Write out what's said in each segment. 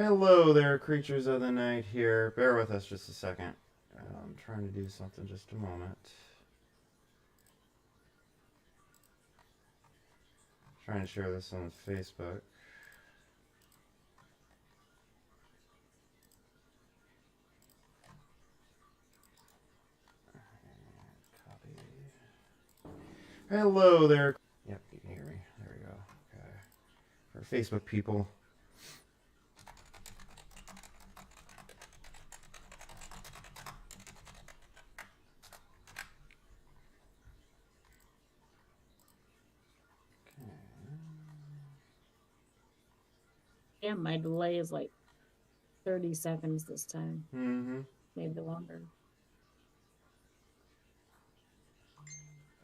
Hello there, creatures of the night here. Bear with us just a second. I'm trying to do something just a moment. Trying to share this on Facebook. Copy. Hello there. Yep, you can hear me. There we go. Okay. For Facebook people. Yeah, my delay is like 30 seconds this time. Mm-hmm. Maybe longer.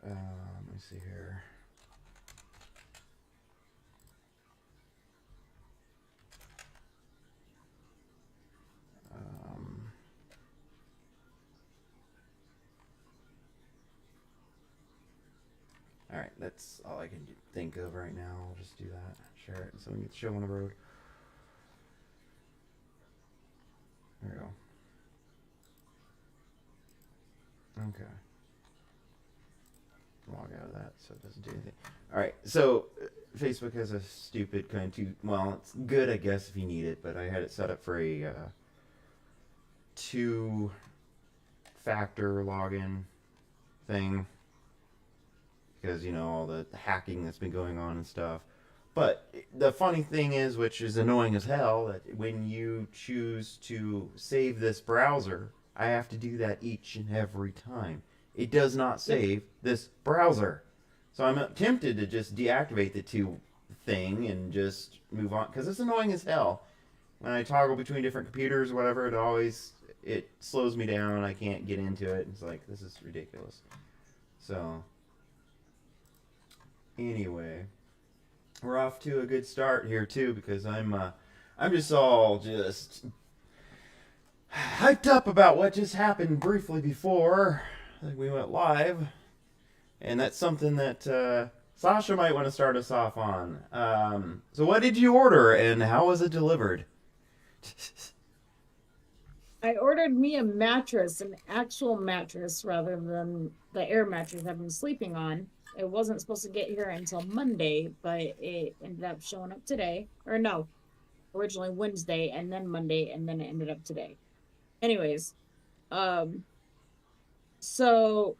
Let me see here. Alright, that's all I can think of right now. I'll just do that. Share it so we can get the show on the road. There we go. Okay. Log out of that so it doesn't do anything. Alright, so Facebook has a stupid kind of well, it's good I guess if you need it, but I had it set up for a two-factor login thing. Because, you know, all the hacking that's been going on and stuff. But the funny thing is, which is annoying as hell, that when you choose to save this browser, I have to do that each and every time. It does not save this browser. So I'm tempted to just deactivate the two thing and just move on. Because it's annoying as hell. When I toggle between different computers or whatever, it slows me down. I can't get into it. It's like, this is ridiculous. So... anyway, we're off to a good start here too because I'm just all just hyped up about what just happened briefly before we went live, and that's something that Sasha might want to start us off on. So what did you order and how was it delivered? I ordered me a mattress, an actual mattress, rather than the air mattress I've been sleeping on. It wasn't supposed to get here until Monday, but it ended up showing up today. Or no, originally Wednesday and then Monday, and then it ended up today. Anyways, so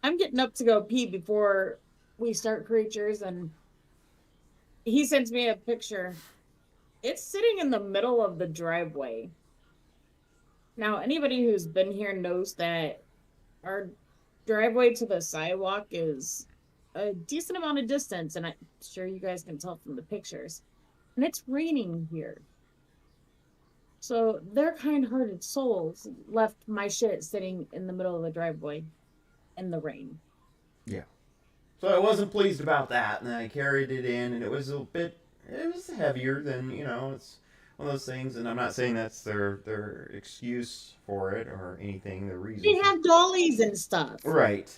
I'm getting up to go pee before we start creatures, and he sends me a picture. It's sitting in the middle of the driveway. Now, anybody who's been here knows that our driveway to the sidewalk is a decent amount of distance, and I'm sure you guys can tell from the pictures. And it's raining here. So their kind-hearted souls left my shit sitting in the middle of the driveway in the rain. Yeah. So I wasn't pleased about that, and I carried it in, and it was heavier than, you know, it's one of those things, and I'm not saying that's their excuse for it or anything, the reason. They have dollies and stuff. Right.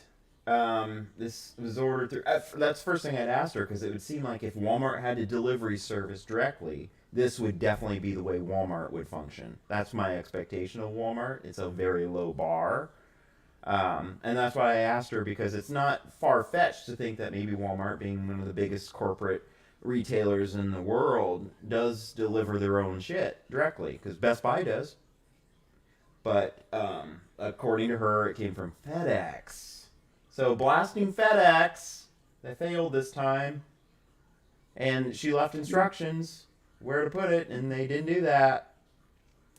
This was ordered through. That's the first thing I'd asked her, because it would seem like if Walmart had a delivery service directly, this would definitely be the way Walmart would function. That's my expectation of Walmart. It's a very low bar. And that's why I asked her, because it's not far-fetched to think that maybe Walmart, being one of the biggest corporate retailers in the world, does deliver their own shit directly, because Best Buy does. But according to her, it came from FedEx. So blasting FedEx, they failed this time, and she left instructions where to put it, and they didn't do that.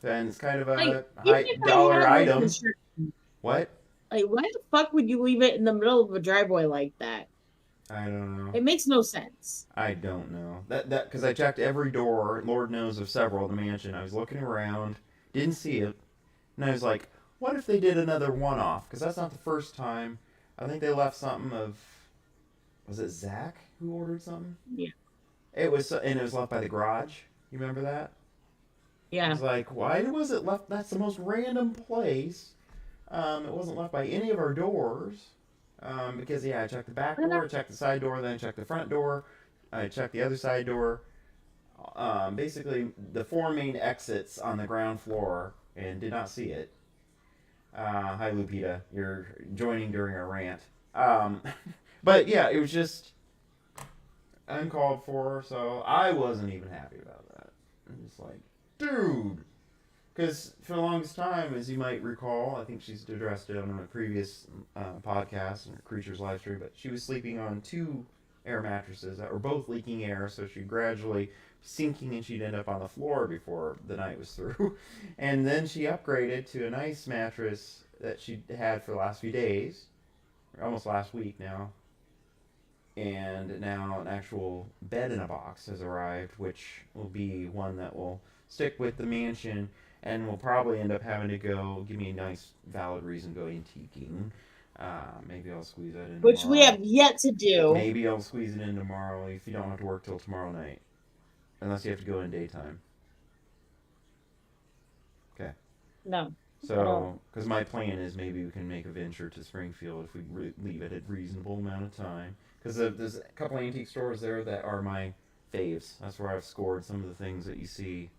And it's kind of a high dollar item. What? Like, why the fuck would you leave it in the middle of a driveway like that? I don't know. It makes no sense. I don't know. That because I checked every door, Lord knows of several in the mansion. I was looking around, didn't see it, and I was like, what if they did another one-off? Because that's not the first time. I think they left something of, was it Zach who ordered something? Yeah. It was left by the garage. You remember that? Yeah. I was like, why was it left? That's the most random place. It wasn't left by any of our doors. Because, yeah, I checked the back door, I checked the side door, then I checked the front door, I checked the other side door. basically the 4 main exits on the ground floor and did not see it. Hi, Lupita. You're joining during our rant. Um, but yeah, it was just uncalled for, so I wasn't even happy about that. I'm just like, dude. Because for the longest time, as you might recall, I think she's addressed it on a previous podcast and Creatures live stream, but she was sleeping on 2 air mattresses that were both leaking air, so she'd gradually sinking and she'd end up on the floor before the night was through. And then she upgraded to a nice mattress that she'd had for the last few days, almost last week now. And now an actual bed in a box has arrived, which will be one that will stick with the mansion, and we'll probably end up having to go give me a nice valid reason to go antiquing. Maybe I'll squeeze that in Which tomorrow. we have yet to do. Maybe I'll squeeze it in tomorrow if you don't have to work till tomorrow night. Unless you have to go in daytime. Okay. No. So, because my plan is maybe we can make a venture to Springfield if we leave it a reasonable amount of time. Because there's a couple antique stores there that are my faves. That's where I've scored some of the things that you see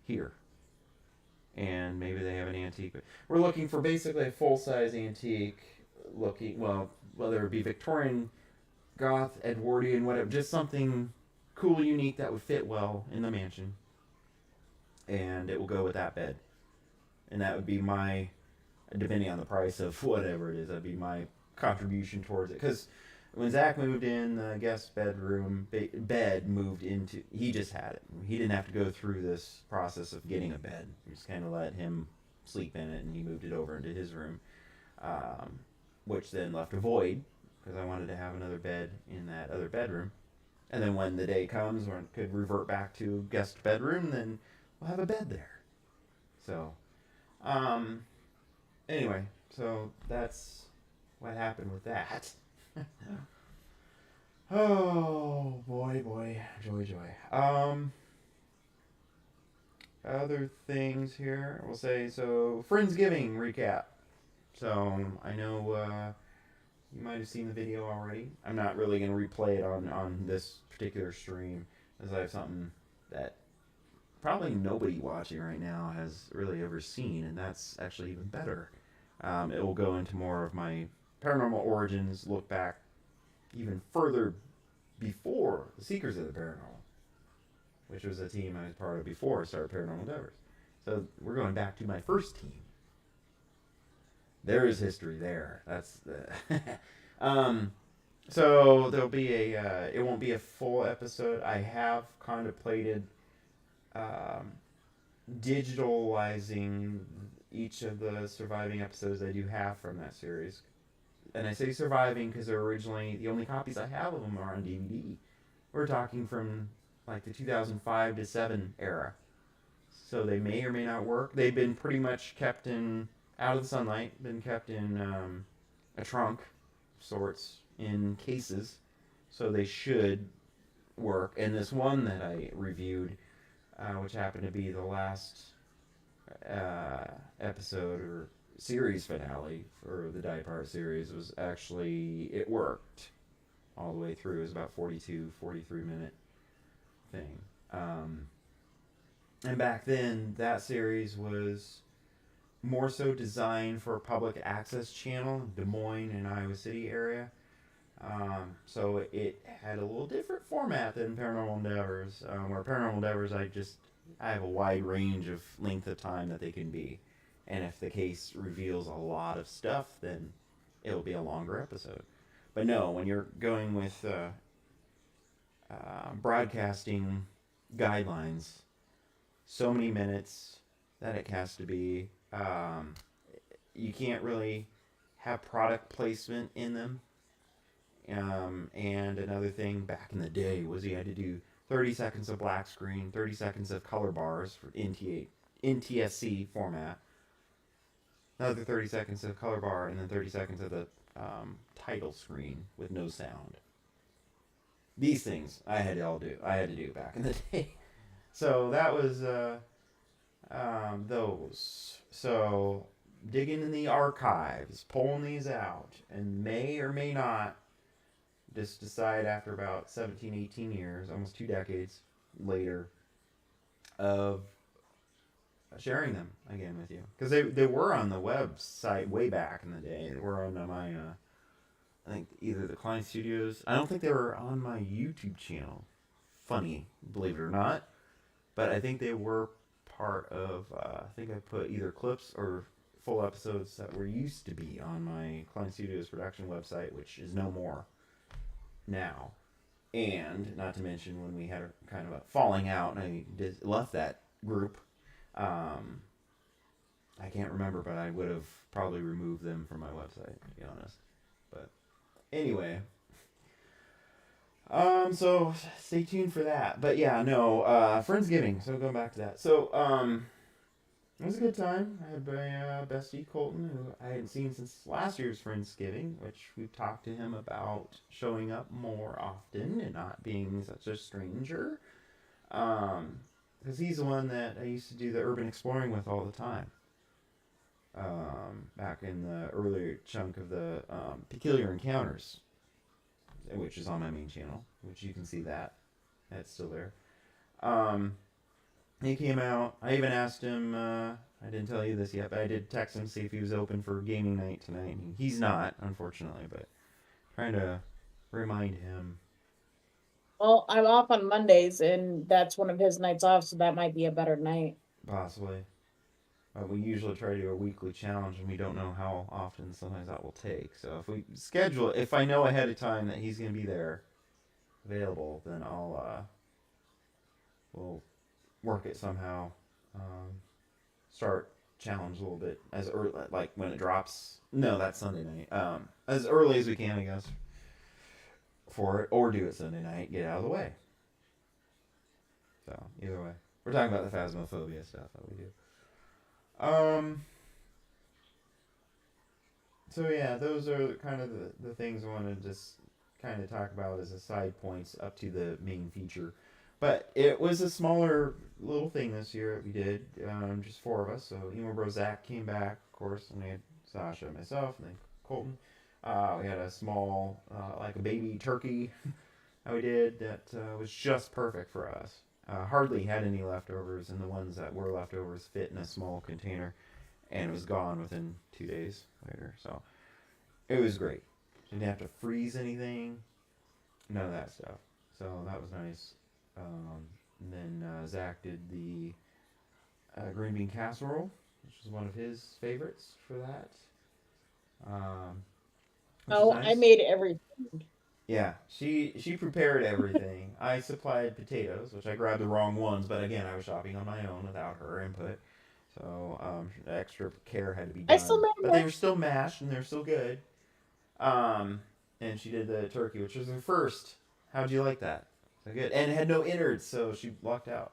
here. And maybe they have an antique. But we're looking for basically a full-size antique looking, well, whether it be Victorian, Goth, Edwardian, whatever. Just something cool, unique that would fit well in the mansion. And it will go with that bed. And that would be my, depending on the price of whatever it is, that'd be my contribution towards it. Because when Zach moved in, the guest bedroom bed moved into, he just had it. He didn't have to go through this process of getting a bed. We just kind of let him sleep in it, and he moved it over into his room, which then left a void because I wanted to have another bed in that other bedroom. And then when the day comes when it could revert back to guest bedroom, then we'll have a bed there. So, anyway, so that's what happened with that. Oh, boy, joy. Other things here, we'll say, so, Friendsgiving Recap. So, I know, you might have seen the video already. I'm not really going to replay it on this particular stream, as I have something that probably nobody watching right now has really ever seen, and that's actually even better. It will go into more of my Paranormal Origins look back even further before the Seekers of the Paranormal, which was a team I was part of before I started Paranormal Endeavors. So we're going back to my first team. There is history there. That's the so there'll be a it won't be a full episode. I have contemplated digitalizing each of the surviving episodes I do have from that series. And I say surviving because they're originally, the only copies I have of them are on DVD. We're talking from like the 2005 to 7 era. So they may or may not work. They've been pretty much kept in, out of the sunlight, been kept in a trunk of sorts, in cases. So they should work. And this one that I reviewed, which happened to be the last episode or series finale for the Die Part series, was actually, it worked all the way through. It was about 42, 43 minute thing. And back then, that series was more so designed for a public access channel, Des Moines and Iowa City area. So it had a little different format than Paranormal Endeavors, where Paranormal Endeavors, I have a wide range of length of time that they can be. And if the case reveals a lot of stuff, then it'll be a longer episode. But no, when you're going with broadcasting guidelines, so many minutes that it has to be, you can't really have product placement in them. And another thing back in the day was you had to do 30 seconds of black screen, 30 seconds of color bars for NTSC format, another 30 seconds of color bar, and then 30 seconds of the title screen with no sound. These things I had to do back in the day. So that was those. So digging in the archives, pulling these out, and may or may not just decide after about 17, 18 years, almost 2 decades later, of sharing them again with you, because they were on the website way back in the day. They were on my I think either the Klein Studios. I don't think they were on my YouTube channel. Funny, believe it or not, but I think they were part of. I think I put either clips or full episodes that were used to be on my Klein Studios production website, which is no more now. And not to mention when we had a kind of a falling out, and I left that group. I can't remember, but I would have probably removed them from my website, to be honest. But anyway, so stay tuned for that. But yeah, no, Friendsgiving. So going back to that. So, it was a good time. I had my bestie Colton, who I hadn't seen since last year's Friendsgiving, which we've talked to him about showing up more often and not being such a stranger. Because he's the one that I used to do the urban exploring with all the time. Back in the earlier chunk of the Peculiar Encounters, which is on my main channel, which you can see that. That's still there. He came out. I even asked him, I didn't tell you this yet, but I did text him, see if he was open for gaming night tonight. He's not, unfortunately, but trying to remind him. Well, I'm off on Mondays, and that's one of his nights off, so that might be a better night. Possibly. We usually try to do a weekly challenge, and we don't know how often sometimes that will take. So if we schedule it, if I know ahead of time that he's going to be there, available, then we'll work it somehow. Start challenge a little bit as early, like when it drops. No, that's Sunday night. As early as we can, I guess, for it, or do it Sunday night. Get it out of the way. So either way, we're talking about the phasmophobia stuff that we do. So yeah, those are kind of the things I wanted to just kind of talk about as a side points up to the main feature. But it was a smaller little thing this year that we did, just 4 of us. So Emo Bro Zach came back, of course, and we had Sasha, myself, and then Colton. We had a small, like a baby turkey that we did that was just perfect for us. Hardly had any leftovers, and the ones that were leftovers fit in a small container, and it was gone within 2 days later. So it was great. Didn't have to freeze anything, none of that stuff. So that was nice. And then Zach did the green bean casserole, which is one of his favorites for that. Oh, nice. I made everything. Yeah, she prepared everything. I supplied potatoes, which I grabbed the wrong ones, but again, I was shopping on my own without her input. So extra care had to be done. I still made but they were still mashed and they're still good. And she did the turkey, which was her first. How'd you like that? So good. And it had no innards, so she lucked out.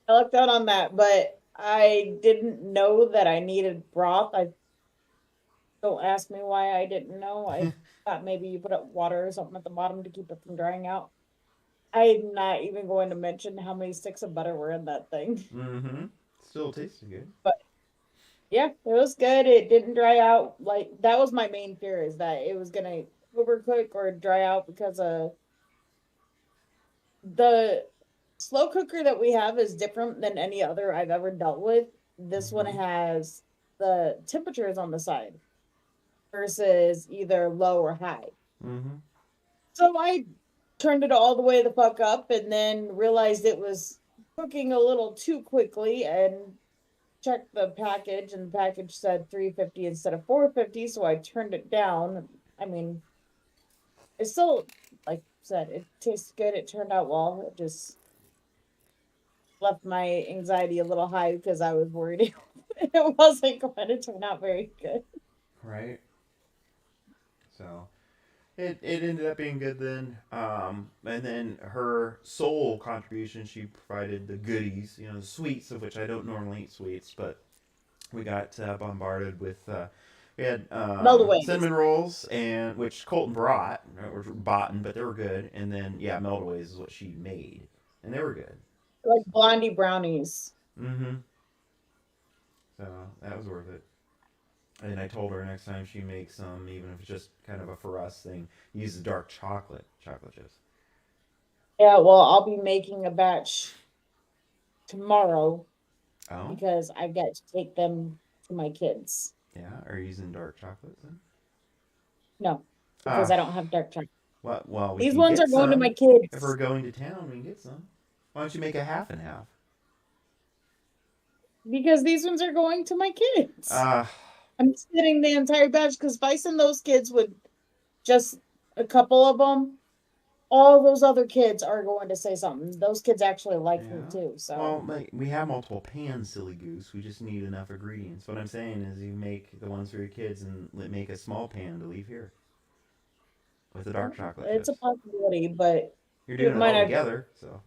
I lucked out on that, but I didn't know that I needed broth. Don't ask me why I didn't know. I thought maybe you put up water or something at the bottom to keep it from drying out. I'm not even going to mention how many sticks of butter were in that thing. Mm-hmm. Still tasted good. But yeah, it was good. It didn't dry out. Like, that was my main fear, is that it was gonna overcook or dry out, because the slow cooker that we have is different than any other I've ever dealt with. This one has the temperatures on the side versus either low or high. Mm-hmm. So I turned it all the way the fuck up, and then realized it was cooking a little too quickly, and checked the package, and the package said 350 instead of 450, so I turned it down. I mean, it's still, like I said, it tastes good. It turned out well. It just left my anxiety a little high because I was worried it wasn't going to turn out very good. Right. So it ended up being good then. And then her sole contribution, she provided the goodies, the sweets, of which I don't normally eat sweets, but we got bombarded with. We had cinnamon rolls, and which Colton brought, or bought, but they were good. And then melt-aways is what she made, and they were good. Like blondie brownies. Mm-hmm. So that was worth it. And I told her next time she makes some, even if it's just kind of a for us thing, use the dark chocolate chips. Yeah, well, I'll be making a batch tomorrow Oh, because I've got to take them to my kids. yeah. Are you using dark chocolate then? No, because Ah, I don't have dark chocolate. well, we These can ones are get going to my some. If we're kids going to town, we can get some. Why don't you make a half and half? because these ones are going to my kids. Ah, I'm splitting the entire batch because if I send those kids with just a couple of them, all those other kids are going to say something. Those kids actually like me yeah. too, so Well, like, we have multiple pans, silly goose. We just need enough ingredients. What I'm saying is, you make the ones for your kids and make a small pan to leave here with the dark chocolate it's a chips. possibility. But You're keep doing in it mind, all together, so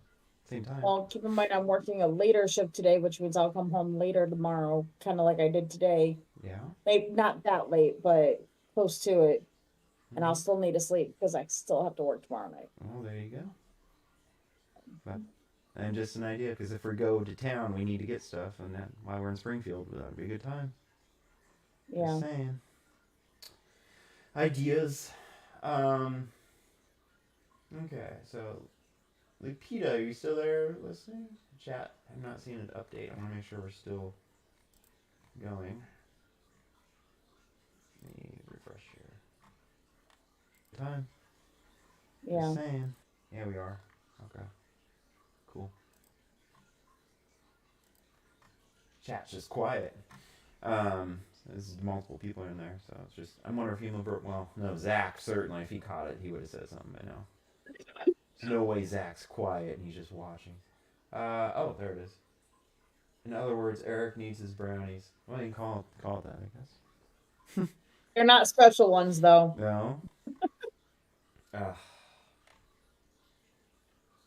same time. well, keep in mind I'm working a later shift today, which means I'll come home later tomorrow, kind of like I did today. Yeah. Maybe not that late, but close to it. And I'll Hmm. still need to sleep because I still have to work tomorrow night. Well, there you go. But and just an idea, because if we go to town, we need to get stuff, and that while we're in Springfield, that'd be a good time. Just Yeah. saying. Ideas. Um. Okay, so Lupita, are you still there listening? Chat. I'm not seeing an update. I want to make sure we're still going. Let me refresh here. Time. Just Yeah. saying. Yeah, we are. Okay. Cool. Chat's just quiet. There's multiple people in there, so it's just. I'm wondering if he moved. Well, no, Zach certainly. If he caught it, he would have said something. I know. There's no way Zach's quiet and he's just watching. Oh, there it is. In other words, Eric needs his brownies. Well, you can call it that, I guess. They're not special ones though. No. Ugh.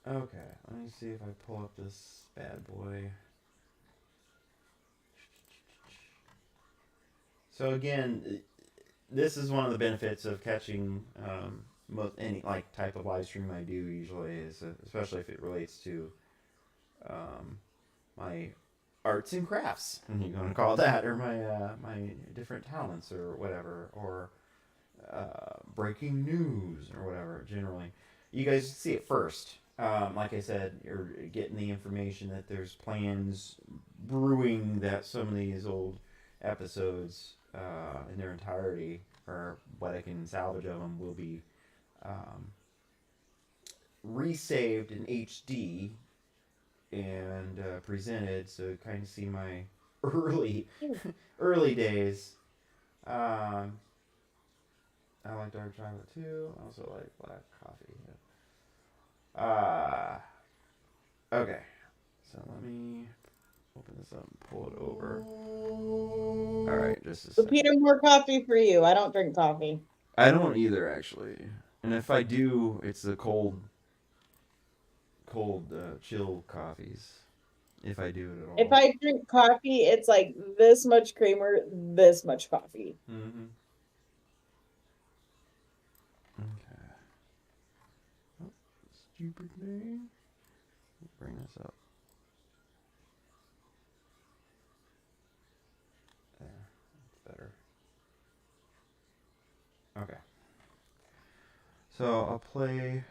Okay, let me see if I pull up this bad boy. So again, this is one of the benefits of catching any like type of live stream I do usually is especially if it relates to my arts and crafts, and you're going to call it that, or my different talents or whatever, or breaking news or whatever. Generally, you guys see it first. Like I said, you're getting the information that there's plans brewing that some of these old episodes in their entirety, or what I can salvage of them, will be um, resaved in HD and presented, so kind of see my early early days. Um, I like dark chocolate too. I also like black coffee. Okay, so let me open this up and pull it over. All right, just a second. Peter, more coffee for you. I don't drink coffee. I don't either, actually, and if I do, it's the chill coffees. If I do it at If all. I drink coffee, it's like this much creamer, this much coffee. Mm-hmm. Okay. Oh, stupid thing. Bring this up. There. That's better. Okay. So I'll play.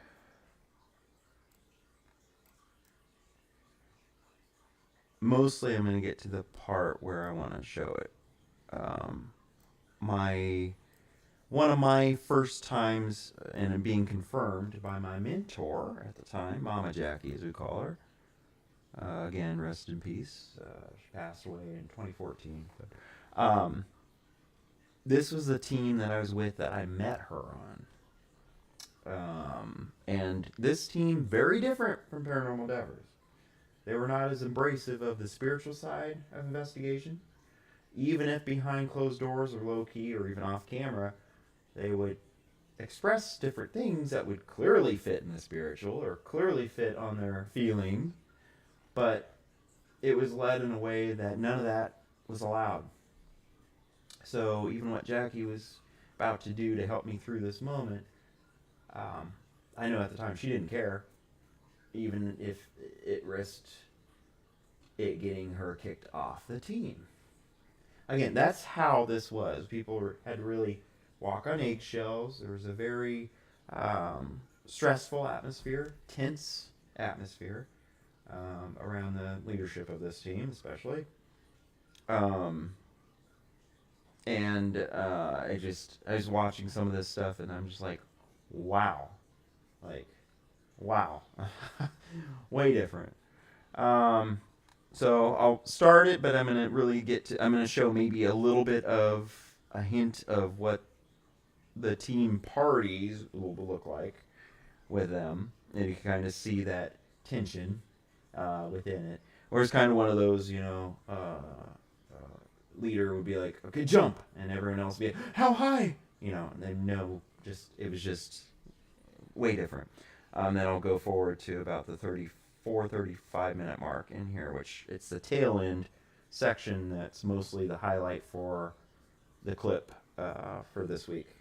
Mostly, I'm going to get to the part where I want to show it. My one of my first times, and being confirmed by my mentor at the time, Mama Jackie, as we call her. Again, rest in peace. She passed away in 2014. But, this was the team that I was with that I met her on. And this team, very different from Paranormal Endeavors. They were not as embracive of the spiritual side of investigation. Even if behind closed doors or low key or even off camera, they would express different things that would clearly fit in the spiritual or clearly fit on their feeling, but it was led in a way that none of that was allowed. So even what Jackie was about to do to help me through this moment, I know at the time she didn't care, even if it risked it getting her kicked off the team. Again, that's how this was. People had to really walk on eggshells. There was a very stressful atmosphere, tense atmosphere. around the leadership of this team, especially. And I was watching some of this stuff, and I'm just like, wow, way different. So I'll start it, but I'm gonna I'm gonna show maybe a little bit of a hint of what the team parties will look like with them, and you can kind of see that tension within it. Or it's kind of one of those, leader would be like, okay, jump, and everyone else would be, how high? And then it was just way different. Then I'll go forward to about the 35 minute mark in here, which it's the tail end section that's mostly the highlight for the clip for this week.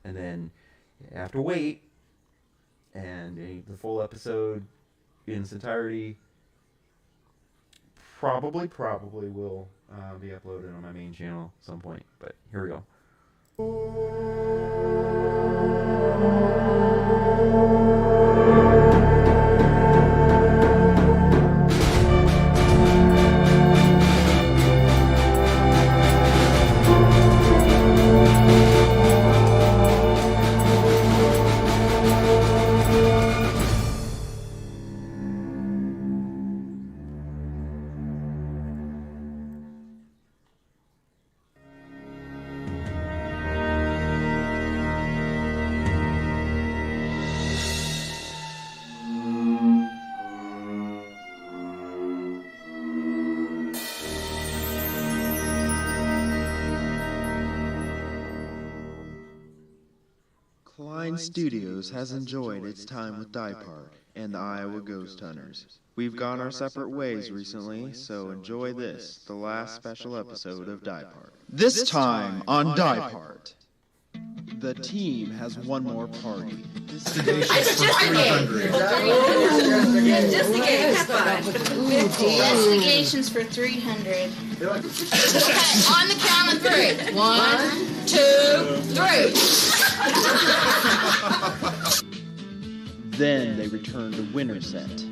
And then you have to wait, and the full episode in its entirety probably will be uploaded on my main channel at some point. But here we go. Klein Studios has enjoyed its time with Die Park and the Iowa Ghost Hunters. We've gone our separate ways recently, so enjoy this, the last special episode of Die Park. This time on Die Park, the team has one more party. It's just a game. Just a game. Have fun. Investigations for 300. Okay, on the count of 3. 1, 2, 3. Then they return to Winterset.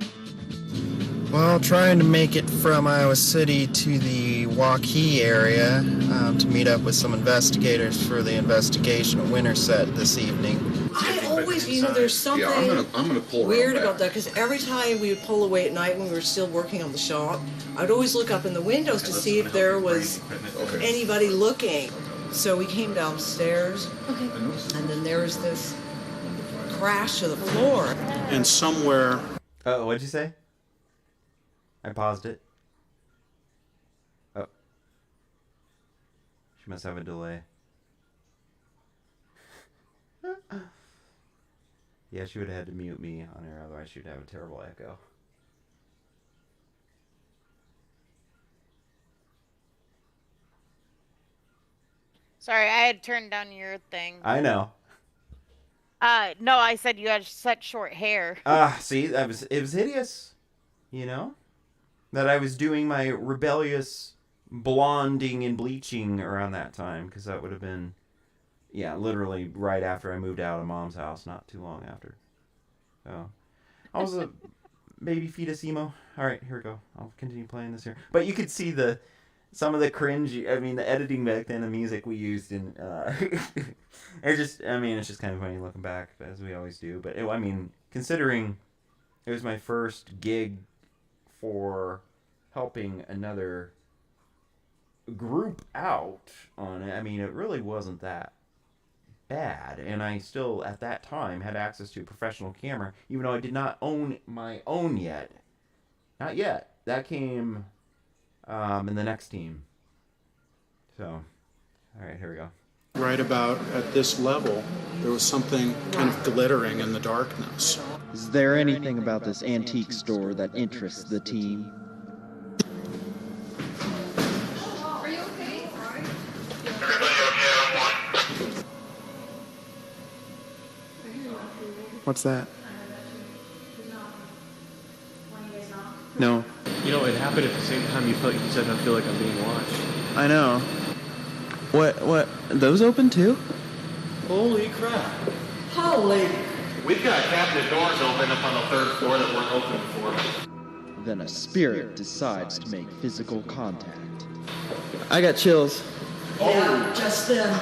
Well, trying to make it from Iowa City to the Waukee area to meet up with some investigators for the investigation of Winterset this evening. I always, there's something I'm gonna pull weird about that, because every time we would pull away at night when we were still working on the shop, I'd always look up in the windows to see if there was anybody looking. So we came downstairs, and then there was this crash to the floor. And somewhere... What'd you say? I paused it. Oh. She must have a delay. Yeah, she would have had to mute me on her, otherwise she'd have a terrible echo. Sorry, I had turned down your thing. I know. No, I said you had such short hair. See, it was hideous. That I was doing my rebellious blonding and bleaching around that time, because that would have been, literally right after I moved out of Mom's house, not too long after. So, I was a baby fetus emo. All right, here we go. I'll continue playing this here. But you could see some of the cringe, the editing back then, the music we used, and it's just kind of funny looking back, as we always do. But, considering it was my first gig for helping another group out on it, it really wasn't that bad. And I still, at that time, had access to a professional camera, even though I did not own my own yet. Not yet. That came in the next team. So, alright, here we go. Right about at this level, there was something kind of glittering in the darkness. Is there anything about this antique store that interests the team? Are you okay? What's that? No. It happened at the same time you said, I feel like I'm being watched. I know. What? Those open too? Holy crap. Holy! We've got cabinet doors open up on the 3rd floor that weren't open before. then a spirit decides to make physical contact. I got chills. Yeah, just then.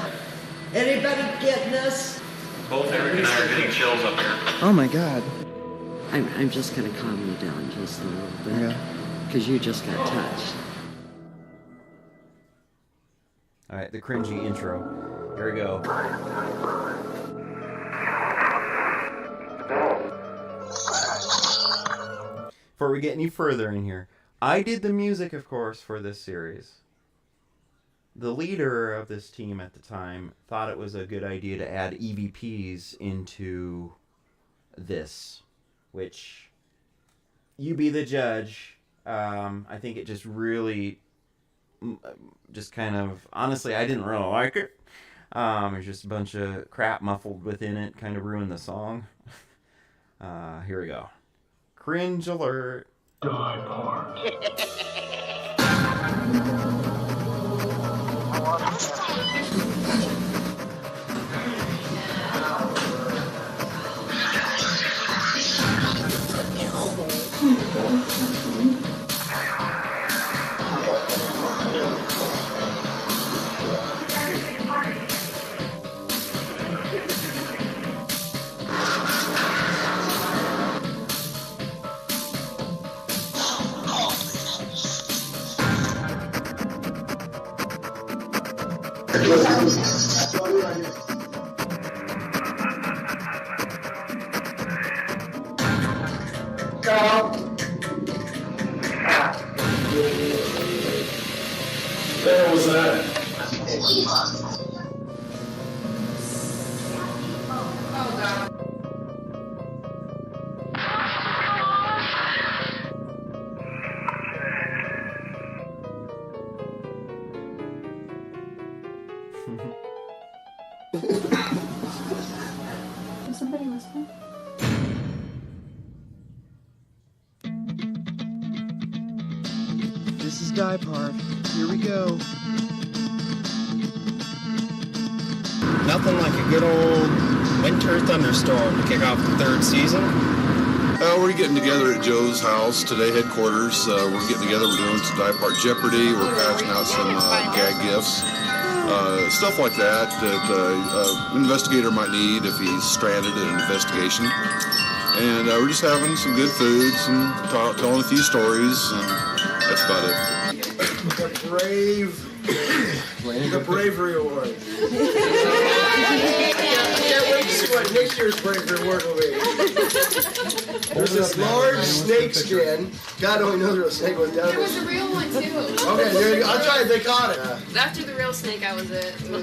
Anybody getting this? Both Eric and I are getting chills up here. Oh my god. I'm just going to calm you down just a little bit. Yeah. Because you just got touched. Alright, the cringy intro. Here we go. Before we get any further in here, I did the music, of course, for this series. The leader of this team at the time thought it was a good idea to add EVPs into this, which, you be the judge. I think it just really, just kind of, honestly, I didn't really like it. There's just a bunch of crap muffled within it, kind of ruined the song. Here we go. Cringe alert. Die Part. What was that? Is somebody listening? This is Die Park. Here we go. Nothing like a good old winter thunderstorm to kick off the third season. We're getting together at Joe's house today, headquarters. We're getting together, we're doing some Die Park Jeopardy, we're passing out some gag gifts. Stuff like that an investigator might need if he's stranded in an investigation. And we're just having some good foods and telling a few stories, and that's about it. The Bravery Award. Can't wait to see what next year's Bravery Award will be. There's this large snake skin. God only knows where the snake was down there. There was a real one too. Okay, there you go. I'll try it. They caught it. After the real snake, I was it. You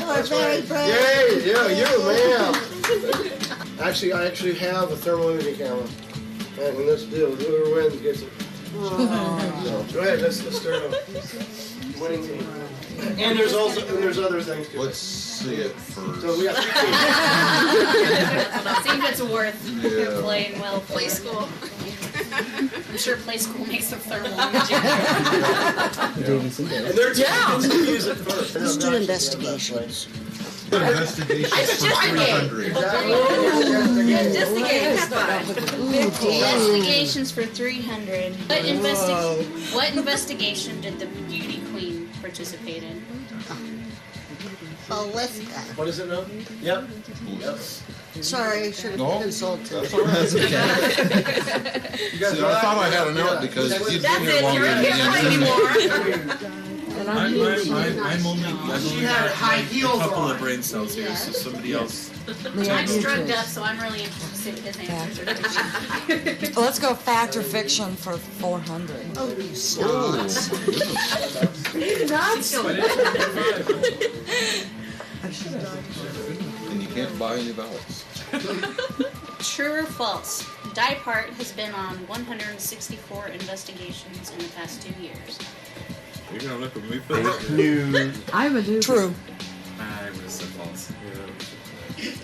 are very brave. Yeah, you, ma'am. Actually, I have a thermal imaging camera. And in this deal, whoever wins gets it. So, go ahead, let's start a winning team. And there's other things too. Let's see it first. So we got 3 See if it's worth playing well. Play school. I'm sure play school makes the thermal imaging. And they're to use it first. Let's do investigations. Investigations for 300. What investigation did the beauty queen participate in? Ballista. What is it now? Yep. Sorry, I should have consulted. That's okay. See, I thought I had a note because you'd been here longer than me. I'm only got high heels a couple on. of brain cells here, so somebody else. I'm drugged up, so I'm really interested to see what his answers are. Let's go fact or fiction for 400. Oh, you And you can't buy any ballots. True or false? Die Part has been on 164 investigations in the past 2 years. You're gonna look at me for Fake news. I would do true. I would have said false.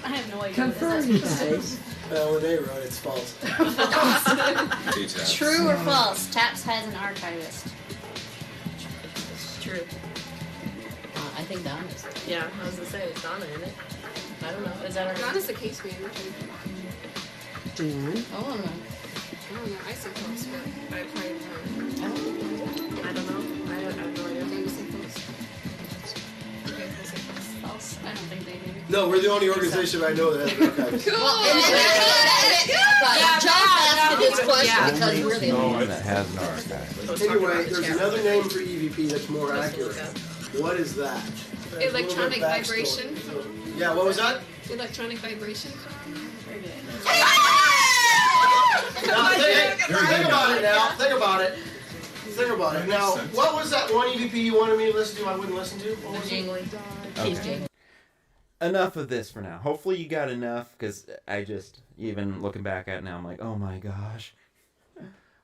I have no idea. Confirm, you guys. Well, when they wrote it's false. True or false? Taps has an archivist. True. I think Donna's. Yeah, I was gonna say it's Donna, isn't it? I don't know. Is that our? Donna's the case manager. Dan. Oh no. don't know. I said close, but I probably don't. I don't know. I have no idea. Maybe say close. Okay, we'll say close. False. I don't think they do. No, we're the only organization I know that has an archive. Only team that has an archive. Anyway, there's another name for EVP that's more accurate. What is that? Electronic vibration. Yeah, what was that? Electronic vibration. Now, think about it now. Think about it. Think about it. Now, what was that one EVP you wanted me to listen to I wouldn't listen to? What was Jingling. Okay. Enough of this for now. Hopefully you got enough, because I just, even looking back at it now, I'm like, oh my gosh.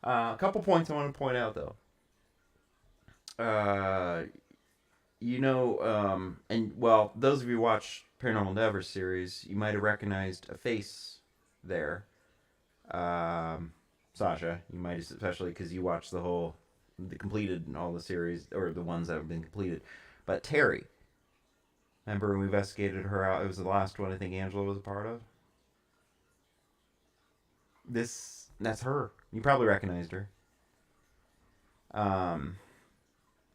A couple points I want to point out, though. And, well, those of you who watch Paranormal Endeavors series, you might have recognized a face there. Sasha, you might, especially because you watched the completed and all the series, or the ones that have been completed. But Terry, remember when we investigated her out? It was the last one I think Angela was a part of. That's her. You probably recognized her.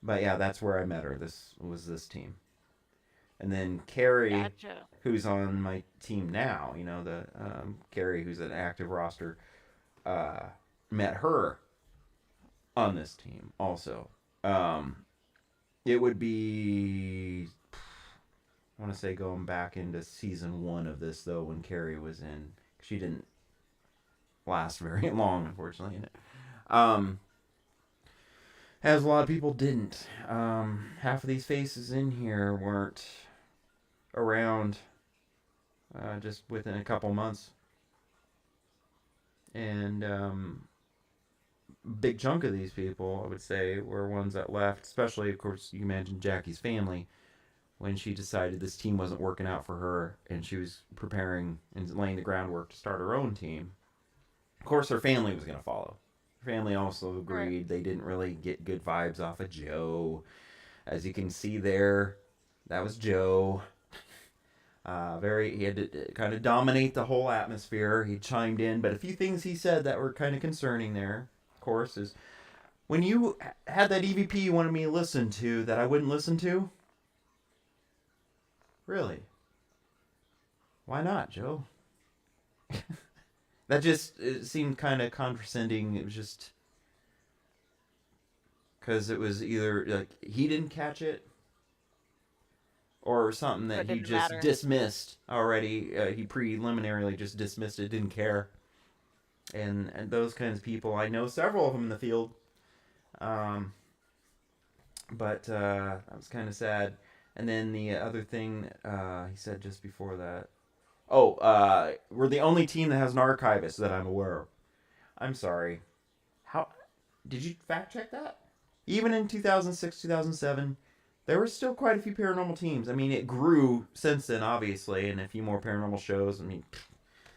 But yeah, that's where I met her. This was this team. And then Carrie, Gotcha. who's on my team now, Carrie, who's an active roster, met her on this team also. It would be, I want to say going back into season 1 of this, though, when Carrie was in. She didn't last very long, unfortunately, in it. As a lot of people didn't. Half of these faces in here weren't around just within a couple months. And big chunk of these people, I would say, were ones that left, especially, of course, you mentioned Jackie's family, when she decided this team wasn't working out for her and she was preparing and laying the groundwork to start her own team. Of course, her family was going to follow. Her family also agreed. Right. They didn't really get good vibes off of Joe. As you can see there, that was Joe. He had to kind of dominate the whole atmosphere. He chimed in, but a few things he said that were kind of concerning there, of course, is when you had that EVP you wanted me to listen to that I wouldn't listen to? Really? Why not, Joe? That just seemed kind of condescending. It was just because it was either like he didn't catch it or something that he just dismissed already. He preliminarily just dismissed it, didn't care. And those kinds of people, I know several of them in the field. But that was kind of sad. And then the other thing he said just before that. We're the only team that has an archivist that I'm aware of. I'm sorry. How did you fact check that? Even in 2006, 2007, there were still quite a few paranormal teams. I mean, it grew since then, obviously, and a few more paranormal shows. I mean,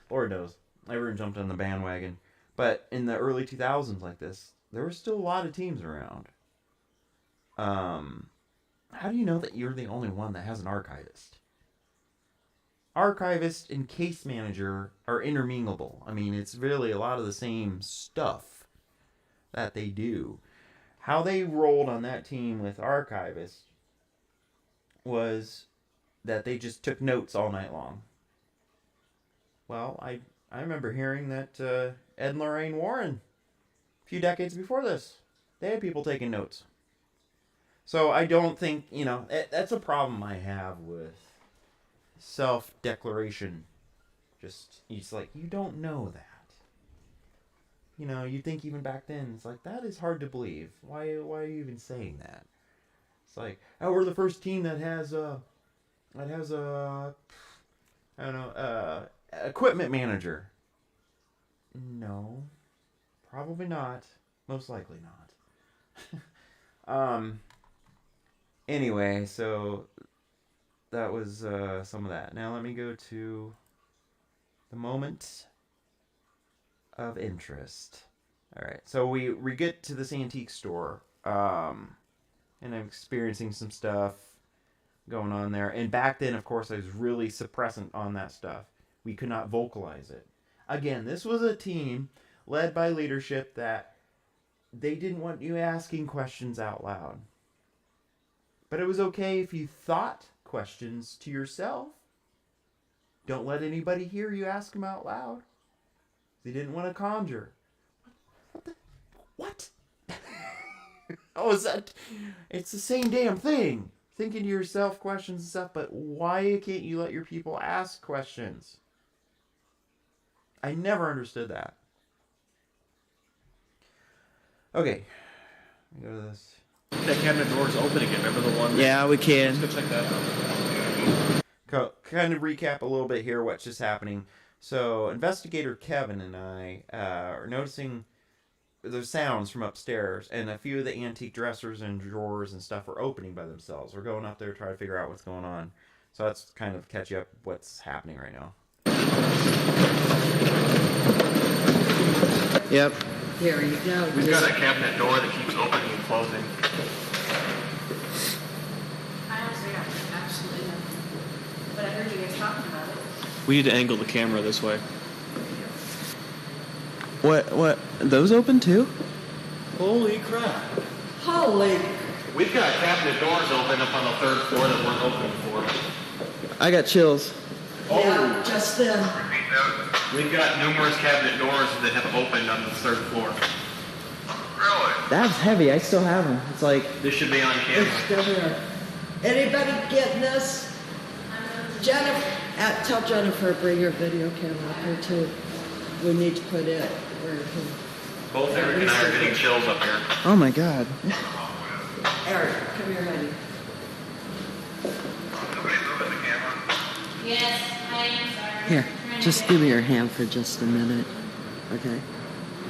Lord knows. Everyone jumped on the bandwagon. But in the early 2000s like this, there were still a lot of teams around. How do you know that you're the only one that has an archivist? Archivist and case manager are interminglable. I mean, it's really a lot of the same stuff that they do. How they rolled on that team with archivists was that they just took notes all night long. Well, I remember hearing that Ed and Lorraine Warren, a few decades before this, they had people taking notes. So I don't think, that's a problem I have with self-declaration. It's like, you don't know that. You think even back then, it's like, that is hard to believe. Why are you even saying that? It's like, we're the first team that has equipment manager. No, probably not. Most likely not. Anyway, so that was some of that. Now let me go to the moment of interest. All right, so we get to this antique store, and I'm experiencing some stuff going on there. And back then, of course, I was really suppressant on that stuff. We could not vocalize it. Again, this was a team led by leadership that they didn't want you asking questions out loud. But it was okay if you thought questions to yourself. Don't let anybody hear you ask them out loud. They didn't want to conjure. What? Oh, is that? It's the same damn thing. Thinking to yourself questions and stuff, but why can't you let your people ask questions? I never understood that. Okay. Let me go to this. That cabinet door's open again. Remember the one? Yeah, we can. Let's go check that out. Kind of recap a little bit here what's just happening. So, investigator Kevin and I are noticing there's sounds from upstairs, and a few of the antique dressers and drawers and stuff are opening by themselves. We're going up there to try to figure out what's going on. So that's kind of catch you up what's happening right now. Yep. There you go. We've got a cabinet door that keeps opening and closing. I honestly got absolutely nothing. But I heard you guys talking about it. We need to angle the camera this way. What? Those open too? Holy crap. Holy. We've got cabinet doors open up on the 3rd floor that weren't open before. I got chills. Yeah, just then. We've got numerous cabinet doors that have opened on the 3rd floor. That's heavy. I still have them. It's like... This should be on camera. It's still there. Anybody getting this? Jennifer? Tell Jennifer, bring your video camera up here too. We need to put it where it can... Both Eric and I are getting chills up here. Oh my god. Eric, come here, honey. Yes, I am sorry. Here, just give me your hand for just a minute, okay?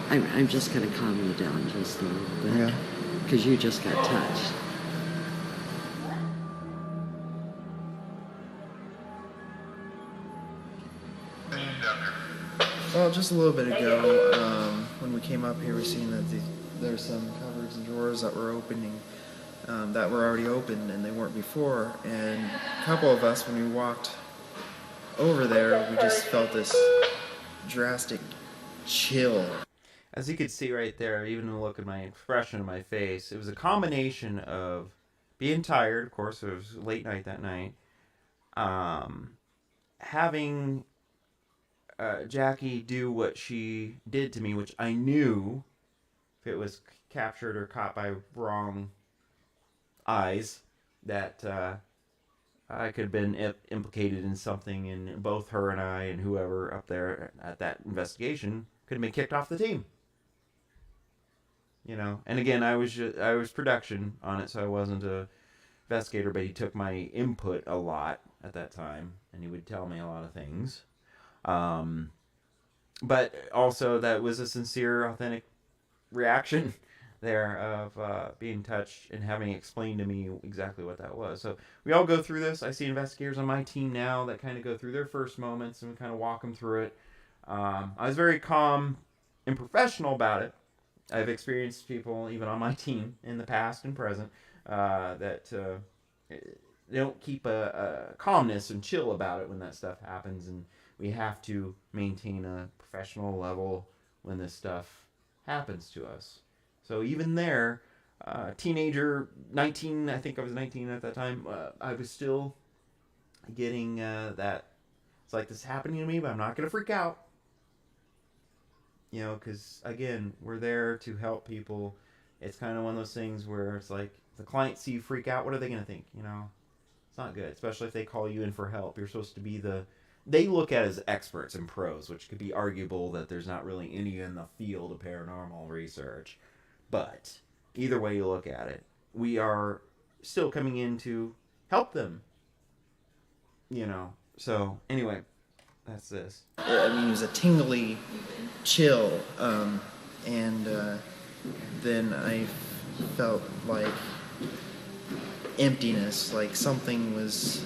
I'm just going to calm you down just a little bit. Yeah. Because you just got touched. Well, just a little bit ago, when we came up here, we seen that there's some cupboards and drawers that were opening, that were already open and they weren't before. And a couple of us, when we walked over there, we just felt this drastic chill. As you could see right there, even the look at my expression on my face, it was a combination of being tired, of course, it was late night that night, having Jackie do what she did to me, which I knew, if it was captured or caught by wrong eyes, that I could have been implicated in something, and both her and I and whoever up there at that investigation could have been kicked off the team. You know, and again, I was production on it, so I wasn't a investigator, but he took my input a lot at that time, and he would tell me a lot of things. But also that was a sincere, authentic reaction there of being touched and having explained to me exactly what that was. So we all go through this. I see investigators on my team now that kind of go through their first moments and we kind of walk them through it. I was very calm and professional about it. I've experienced people, even on my team, in the past and present, that they don't keep a calmness and chill about it when that stuff happens, and we have to maintain a professional level when this stuff happens to us. So even there, teenager, 19, I think I was 19 at that time, I was still getting that, it's like, this is happening to me, but I'm not going to freak out. You know, because, again, we're there to help people. It's kind of one of those things where it's like, if the client see you freak out, what are they going to think? You know, it's not good, especially if they call you in for help. You're supposed to be they look at as experts and pros, which could be arguable that there's not really any in the field of paranormal research. But either way you look at it, we are still coming in to help them. You know, so anyway, that's this. I mean, it was a tingly chill, and then I felt like emptiness, like something was,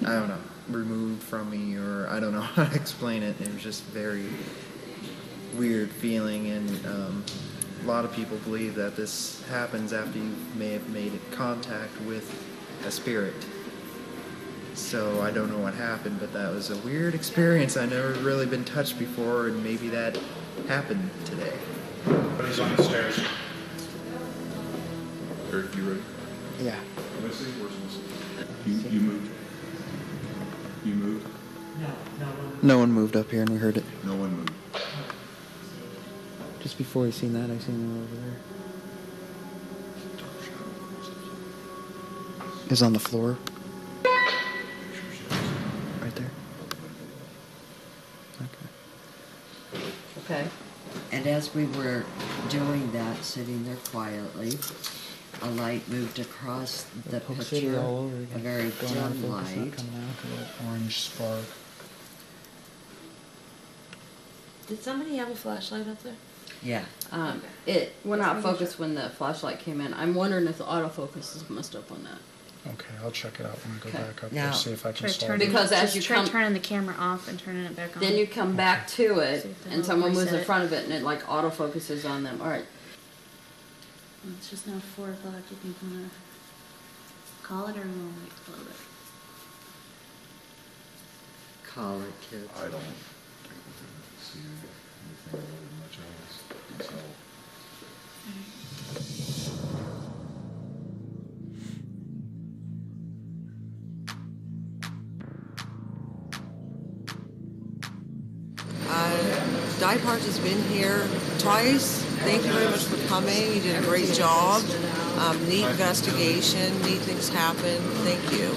I don't know, removed from me, or I don't know how to explain it. It was just very weird feeling, and a lot of people believe that this happens after you may have made contact with a spirit. So I don't know what happened, but that was a weird experience. I've never really been touched before, and maybe that happened today. But he's on the stairs. Eric, you ready? Yeah. Missy, where's Missy? You moved? You moved? No one moved up here and we heard it. No one moved. Just before I seen that, I seen him over there. It was on the floor. Right there. Okay. Okay. And as we were doing that, sitting there quietly, a light moved across the picture, a very dim light. Orange spark. Did somebody have a flashlight up there? Yeah. It went out of focus when the flashlight came in. I'm wondering if the autofocus is messed up on that. Okay, I'll check it out when we go Okay. back up Now- there, see if I can solve it. Because as you try come, turning the camera off and turning it back on. then you come back to it, See if and it'll someone moves reset in it. front of it, and it like autofocuses on them. All right. It's just now 4 o'clock. You think I'm gonna call it or we'll wait a little bit? Call it, kids. I don't see anything really much else. So. Die Part has been here twice. Thank you very much for coming. You did a great job. Neat investigation. Neat things happen. Thank you.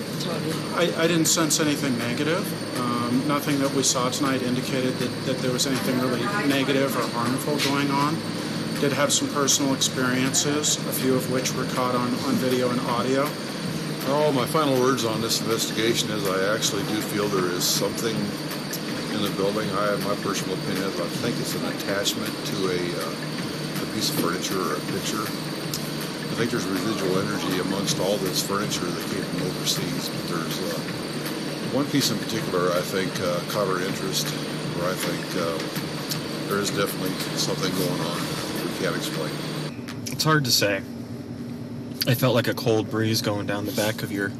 I didn't sense anything negative. Nothing that we saw tonight indicated that there was anything really negative or harmful going on. Did have some personal experiences, a few of which were caught on video and audio. Oh, my final words on this investigation is I actually do feel there is something in the building. My personal opinion is I think it's an attachment to a piece of furniture or a picture. I think there's residual energy amongst all this furniture that came from overseas, but there's one piece in particular I think caught our interest, where I think there is definitely something going on we can't explain. It's hard to say. I felt like a cold breeze going down the back of your...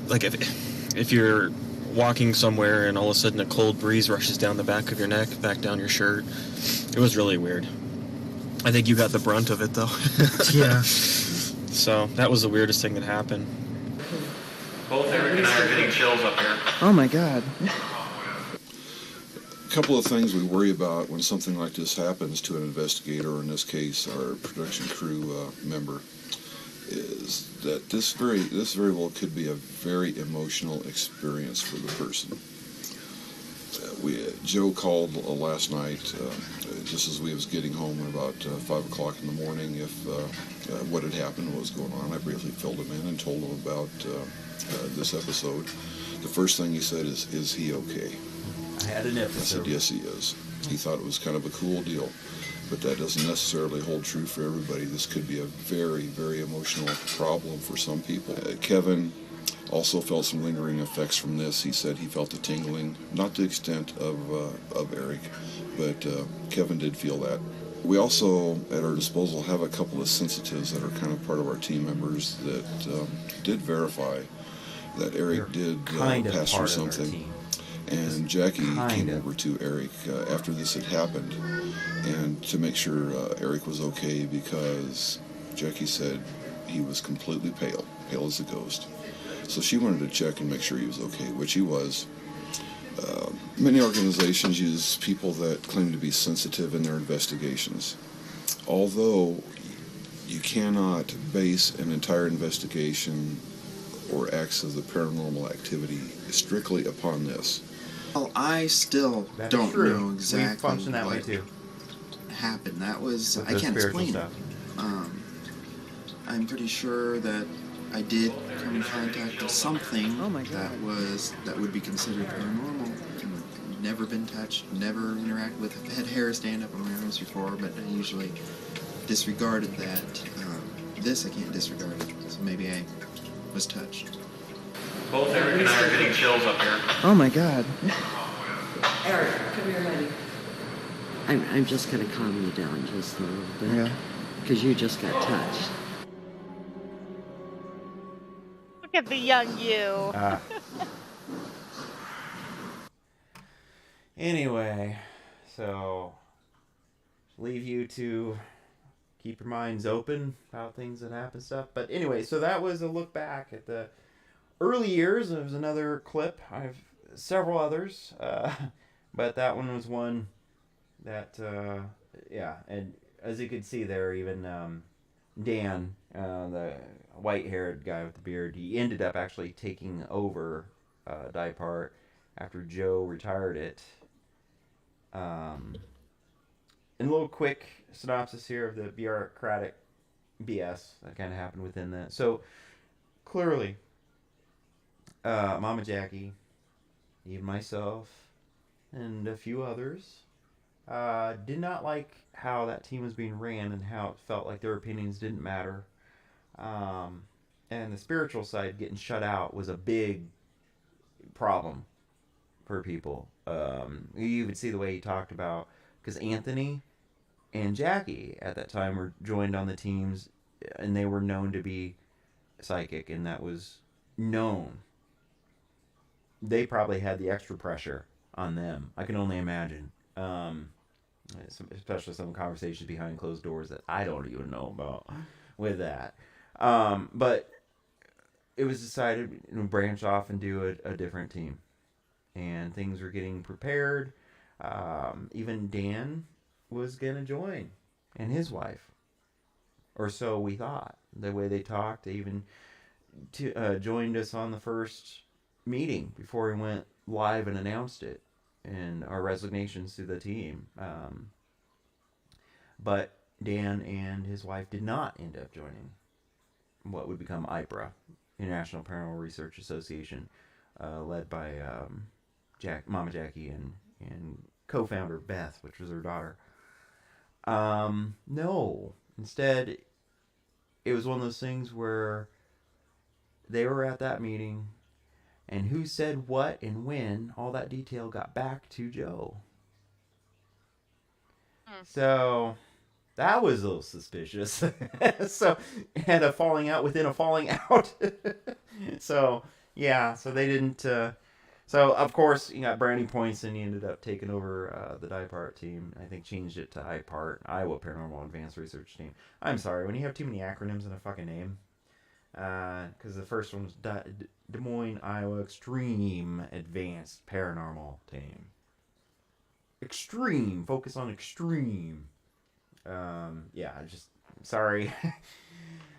Like if you're walking somewhere and all of a sudden a cold breeze rushes down the back of your neck, back down your shirt. It was really weird. I think you got the brunt of it, though. Yeah. So that was the weirdest thing that happened. Both Eric and I are getting chills up here. Oh my God. A couple of things we worry about when something like this happens to an investigator, or in this case, our production crew member, is that this very well could be a very emotional experience for the person. Joe called last night, just as we was getting home at about 5 o'clock in the morning, if what had happened, what was going on. I briefly filled him in and told him about this episode. The first thing he said is he okay? I had an episode. I said, yes, he is. He thought it was kind of a cool deal, but that doesn't necessarily hold true for everybody. This could be a very, very emotional problem for some people. Kevin also felt some lingering effects from this. He said he felt the tingling, not to the extent of Eric, but Kevin did feel that. We also, at our disposal, have a couple of sensitives that are kind of part of our team members that did verify that Eric did pass through something. And Jackie came over to Eric after this had happened, and to make sure Eric was okay, because Jackie said he was completely pale as a ghost. So she wanted to check and make sure he was okay, which he was. Many organizations use people that claim to be sensitive in their investigations. Although you cannot base an entire investigation or acts of the paranormal activity strictly upon this. Well, I still don't know exactly We function that way what too. happened. That was, With I the can't spiritual explain stuff. it. I'm pretty sure that I did come in contact with something that would be considered paranormal. Never been touched, never interacted with. I've had hair stand up on my arms before, but I usually disregarded that. This I can't disregard it, so maybe I was touched. Both Eric and I are getting chills up here. Oh my God. Eric, come here, honey. I'm just going to calm you down just a little bit. Yeah. Because you just got touched. Look at the young you. Anyway, So, leave you to keep your minds open about things that happen stuff. But anyway, so that was a look back at the early years. There was another clip. I have several others, but that one was one that, yeah. And as you could see there, even Dan, the white-haired guy with the beard, he ended up actually taking over Dye after Joe retired it. And a little quick synopsis here of the bureaucratic BS that kind of happened within that. So, clearly, Mama Jackie, even myself, and a few others did not like how that team was being ran and how it felt like their opinions didn't matter. And the spiritual side getting shut out was a big problem for people. You even see the way he talked about, because Anthony and Jackie at that time were joined on the teams, and they were known to be psychic, and that was known. They probably had the extra pressure on them. I can only imagine. Especially some conversations behind closed doors that I don't even know about with that. But it was decided to branch off and do a different team. And things were getting prepared. Even Dan was going to join, and his wife. Or so we thought. The way they talked, they even joined us on the first meeting before we went live and announced it, and our resignations to the team. But Dan and his wife did not end up joining what would become IPRA, International Paranormal Research Association, led by Mama Jackie and co-founder Beth, which was her daughter. No. Instead, it was one of those things where they were at that meeting, and who said what and when, all that detail got back to Joe. So that was a little suspicious. So, and a falling out within a falling out. So, yeah, so they didn't. So, of course, you got brownie points, and he ended up taking over the DIPART team. I think changed it to IPART, Iowa Paranormal Advanced Research Team. I'm sorry, when you have too many acronyms in a fucking name. Because the first one was Des Moines, Iowa Extreme Advanced Paranormal Team. Extreme. Focus on extreme. Yeah, just sorry.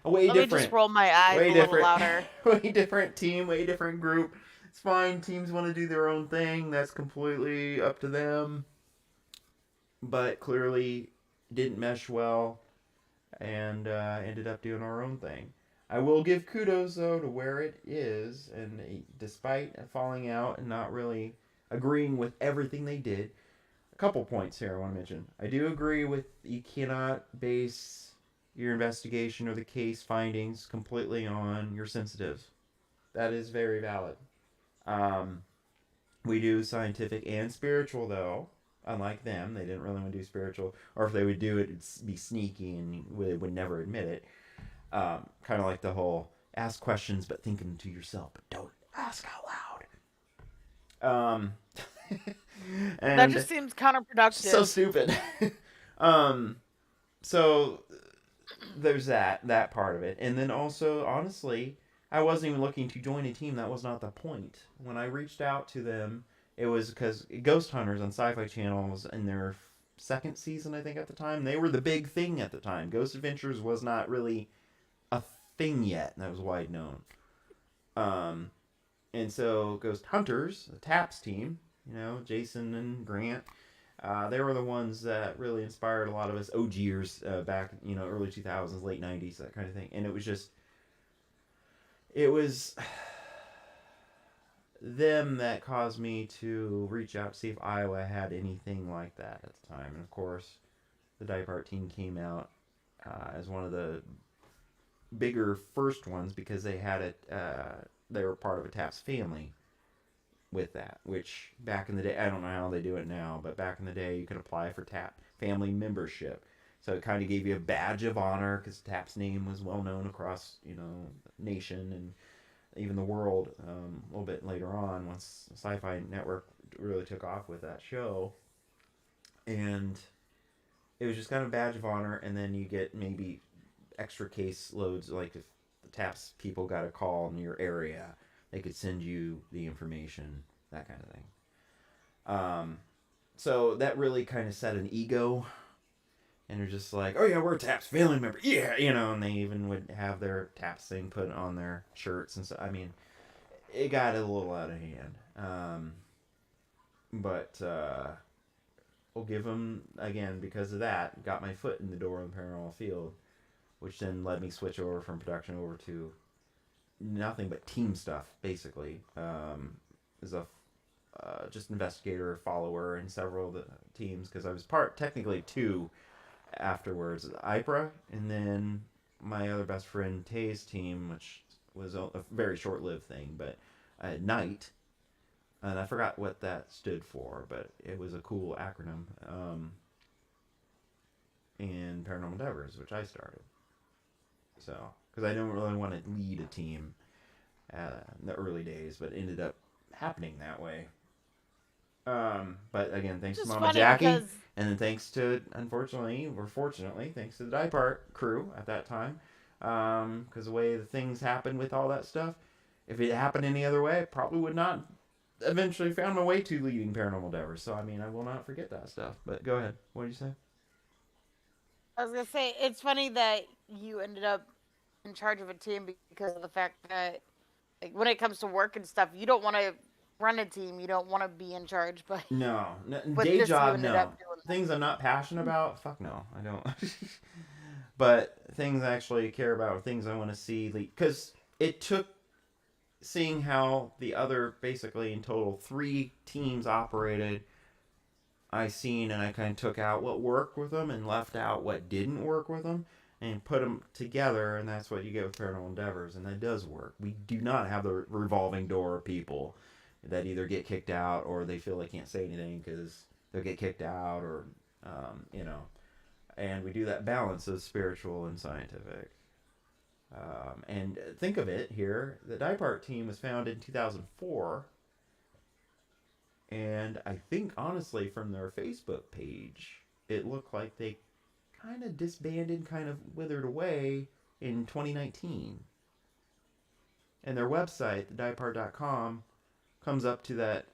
Way Let different. me just roll my eyes way a different, little louder. Way different team, way different group. It's fine. Teams want to do their own thing. That's completely up to them. But clearly didn't mesh well, and ended up doing our own thing. I will give kudos, though, to where it is, and despite falling out and not really agreeing with everything they did, a couple points here I want to mention. I do agree with you cannot base your investigation or the case findings completely on your sensitives. That is very valid. We do scientific and spiritual, though. Unlike them, they didn't really want to do spiritual, or if they would do it, it'd be sneaky and they would never admit it. Kind of like the whole ask questions but think them to yourself, but don't ask out loud. And that just seems counterproductive. So stupid. So there's that part of it. And then also, honestly, I wasn't even looking to join a team. That was not the point. When I reached out to them, it was because Ghost Hunters on Sci-Fi Channel was in their second season, I think, at the time. They were the big thing at the time. Ghost Adventures was not really a thing yet. That was wide known. And so Ghost Hunters, the TAPS team, Jason and Grant, they were the ones that really inspired a lot of us OGers back, early 2000s, late 90s, that kind of thing. And it was them that caused me to reach out to see if Iowa had anything like that at the time. And of course, the DIPART team came out as one of the bigger first ones because they had it. They were part of a TAPS family with that, which back in the day, I don't know how they do it now, but back in the day, you could apply for TAP family membership. So it kind of gave you a badge of honor because TAP's name was well known across, the nation and even the world. A little bit later on, once Sci-Fi Network really took off with that show. And it was just kind of a badge of honor, and then you get maybe extra case loads, like if the TAPS people got a call in your area, they could send you the information, that kind of thing. So that really kind of set an ego, and they're just like, oh yeah, we're a TAPS family member, yeah, you know, and they even would have their TAPS thing put on their shirts and stuff. I mean, it got a little out of hand. But we'll give them, again, because of that, got my foot in the door in the paranormal field, which then led me switch over from production over to nothing but team stuff, basically. As a just investigator, follower in several of the teams, because I was technically two afterwards, IPRA, and then my other best friend Tay's team, which was a very short-lived thing, but at night, and I forgot what that stood for, but it was a cool acronym, in Paranormal Endeavors, which I started. So, because I didn't really want to lead a team in the early days, but it ended up happening that way. But again, thanks to Mama Jackie, and then thanks to, unfortunately, or fortunately, thanks to the Die Part crew at that time, because the way the things happened with all that stuff, if it happened any other way, I probably would not eventually found my way to leading Paranormal Endeavors. So, I mean, I will not forget that stuff. But go ahead. What did you say? I was going to say, it's funny that you ended up in charge of a team because of the fact that, like, when it comes to work and stuff, you don't want to run a team. You don't want to be in charge. But no. Day job, no. Things I'm not passionate about, fuck no. I don't. But things I actually care about, things I want to see. Because it took seeing how the other, basically in total, 3 teams operated, I seen, and I kind of took out what worked with them and left out what didn't work with them and put them together, and that's what you get with Paranormal Endeavors, and that does work. We do not have the revolving door of people that either get kicked out or they feel they can't say anything because they'll get kicked out, or, you know, and we do that balance of spiritual and scientific. And think of it here, the Die Part team was founded in 2004, and I think, honestly, from their Facebook page, it looked like they kind of disbanded, kind of withered away in 2019. And their website, thediepart.com, comes up to that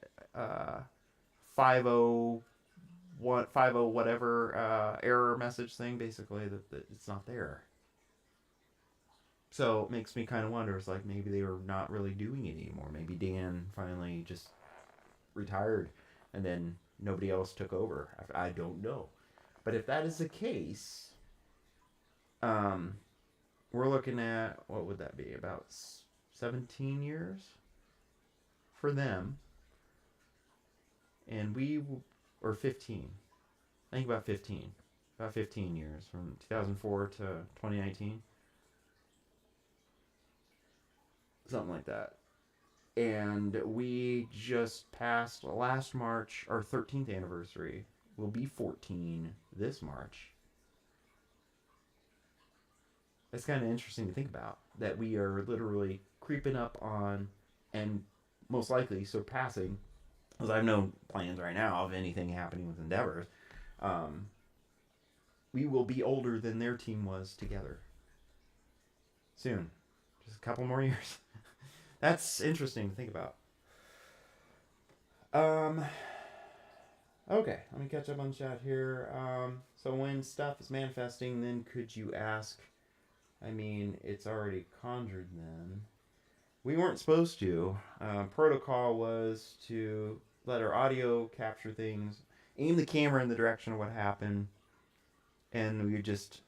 50 whatever error message thing, basically, that it's not there. So it makes me kind of wonder, it's like maybe they were not really doing it anymore. Maybe Dan finally just retired and then nobody else took over. I don't know. But if that is the case, we're looking at, what would that be, about 17 years for them. And or 15. I think about 15. About 15 years from 2004 to 2019. Something like that. And we just passed last March, our 13th anniversary. Will be 14 this March. That's kind of interesting to think about. That we are literally creeping up on, and most likely surpassing, because I have no plans right now of anything happening with Endeavors. We will be older than their team was together. Soon. Just a couple more years. That's interesting to think about. Okay, let me catch up on chat here. So when stuff is manifesting, then could you ask? I mean, it's already conjured then. We weren't supposed to. Protocol was to let our audio capture things, aim the camera in the direction of what happened, and we would just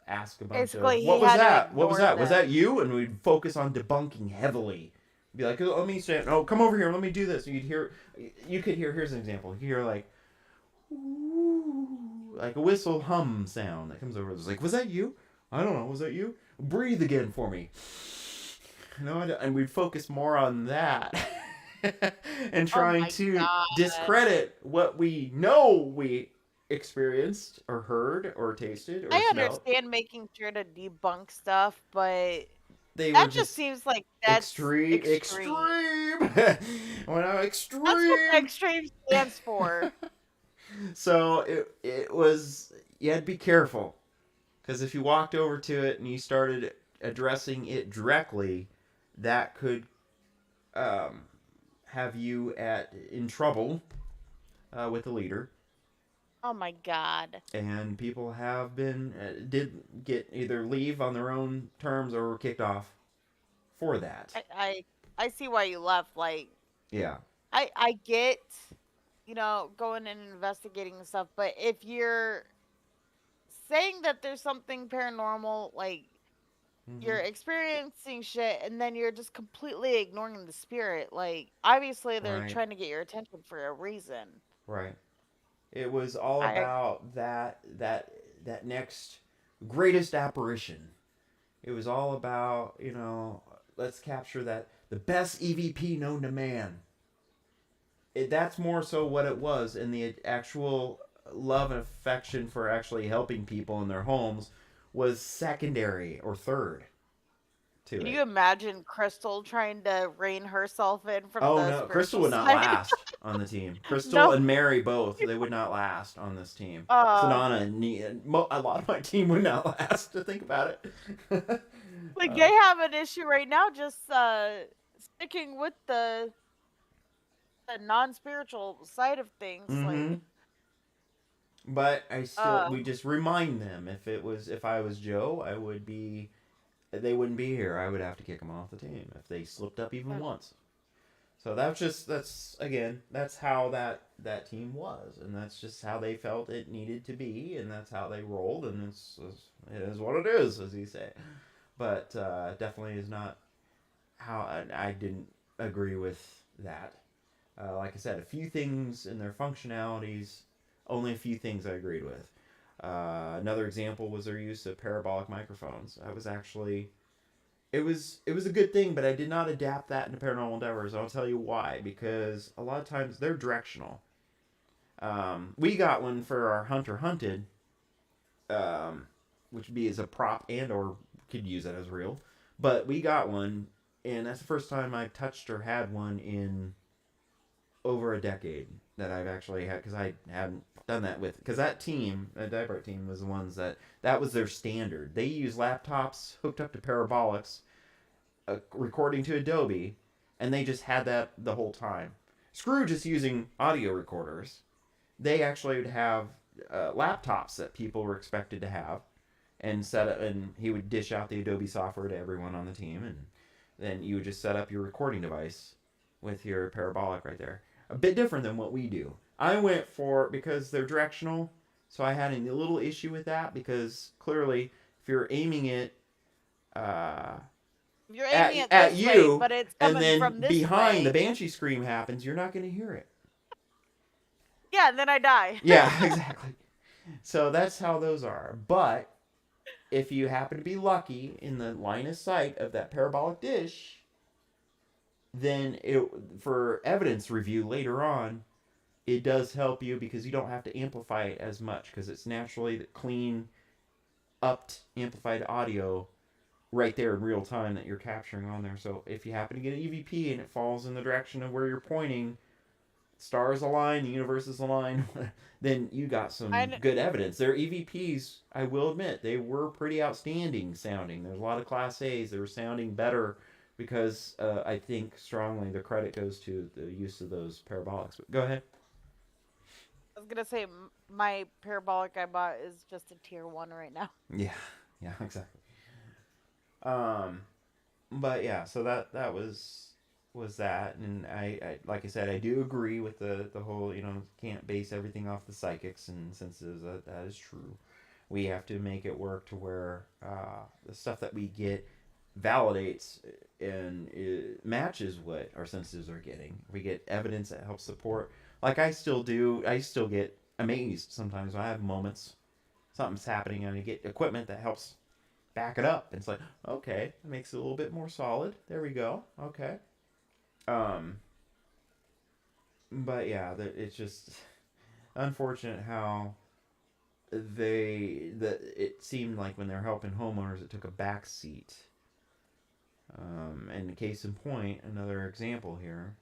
ask a bunch of, what was that? What was that? Was that you? And we'd focus on debunking heavily. Be like, let me say, oh, come over here, let me do this. And you could hear, here's an example. You could hear like, ooh, like a whistle hum sound that comes over. It's like, was that you? I don't know, was that you? Breathe again for me. And we'd focus more on that. And trying to discredit what we know we experienced or heard or tasted or I smelled. understand making sure to debunk stuff, but that just seems like that's extreme. Well, extreme. That's what extreme stands for. So it was, you had to be careful, because if you walked over to it and you started addressing it directly, that could have you in trouble with the leader. Oh my God. And people have been did get either leave on their own terms or were kicked off for that. I see why you left. Like, Yeah. I get, going and investigating and stuff, but if you're saying that there's something paranormal, like you're experiencing shit and then you're just completely ignoring the spirit, like obviously they're Right. trying to get your attention for a reason. Right. It was all I about that next greatest apparition. It was all about, let's capture the best EVP known to man. That's more so what it was, and the actual love and affection for actually helping people in their homes was secondary or third to Can it. you imagine Crystal trying to rein herself in from Oh the no, Crystal spiritual would not side? last on the team. Crystal No. and Mary both, they would not last on this team. Sanana and a lot of my team would not last, to think about it. Like they have an issue right now just sticking with the non-spiritual side of things. Like But we just remind them, if I was Joe, they wouldn't be here. I would have to kick them off the team if they slipped up even once. So that's how that team was, and that's just how they felt it needed to be, and that's how they rolled, and it is what it is, as you say. But definitely is not how I didn't agree with that. Like I said, a few things in their functionalities, only a few things I agreed with. Another example was their use of parabolic microphones. I was actually, it was a good thing, but I did not adapt that into Paranormal Endeavors. I'll tell you why. Because a lot of times they're directional. We got one for our Hunter Hunted, which would be as a prop or could use it as real. But we got one, and that's the first time I've touched or had one in over a decade that I've actually had, because I hadn't done that with, because that Diapart team was the ones that was their standard. They use laptops hooked up to parabolics, recording to Adobe, and they just had that the whole time. Screw just using audio recorders. They actually would have laptops that people were expected to have, and he would dish out the Adobe software to everyone on the team, and then you would just set up your recording device with your parabolic right there. A bit different than what we do. I went because they're directional, so I had a little issue with that, because clearly if you're aiming it at you, but it's and coming then from this behind way. the banshee scream happens, you're not going to hear it. Yeah, and then I die. Yeah, exactly. So that's how those are. But if you happen to be lucky in the line of sight of that parabolic dish, then for evidence review later on, it does help you, because you don't have to amplify it as much, because it's naturally the clean, upped, amplified audio right there in real time that you're capturing on there. So if you happen to get an EVP and it falls in the direction of where you're pointing, stars align, the universe is aligned, then you got some good evidence. Their EVPs, I will admit, they were pretty outstanding sounding. There's a lot of Class A's that were sounding better, because I think strongly the credit goes to the use of those parabolics. But go ahead. I was gonna say my parabolic I bought is just a tier 1 right now. Yeah, exactly. But yeah, so that was that, and I like I said, I do agree with the whole, can't base everything off the psychics and senses. That is true. We have to make it work to where the stuff that we get validates and it matches what our senses are getting. We get evidence that helps support. Like I still do. I still get amazed sometimes when I have moments, something's happening, and I get equipment that helps back it up. And it's like, okay, it makes it a little bit more solid. There we go. Okay. But yeah, it's just unfortunate how it seemed like when they're helping homeowners, it took a back seat. And case in point, another example here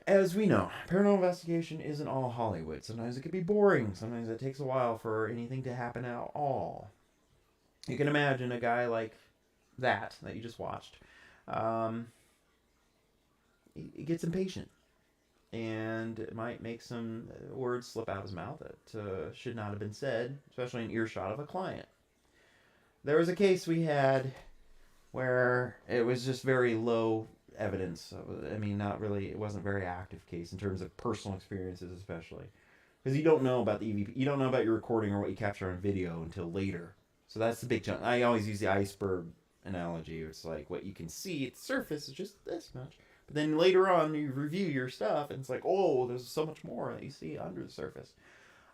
As we know, paranormal investigation isn't all Hollywood. Sometimes it can be boring. Sometimes it takes a while for anything to happen at all. You can imagine a guy like that you just watched. He gets impatient. And it might make some words slip out of his mouth that should not have been said, especially in earshot of a client. There was a case we had where it was just very low evidence. I mean, not really, it wasn't a very active case in terms of personal experiences, especially. Because you don't know about the EVP, you don't know about your recording or what you capture on video until later. So that's the big chunk. I always use the iceberg analogy. It's like what you can see at the surface is just this much. But then later on, you review your stuff, and it's like, oh, there's so much more that you see under the surface.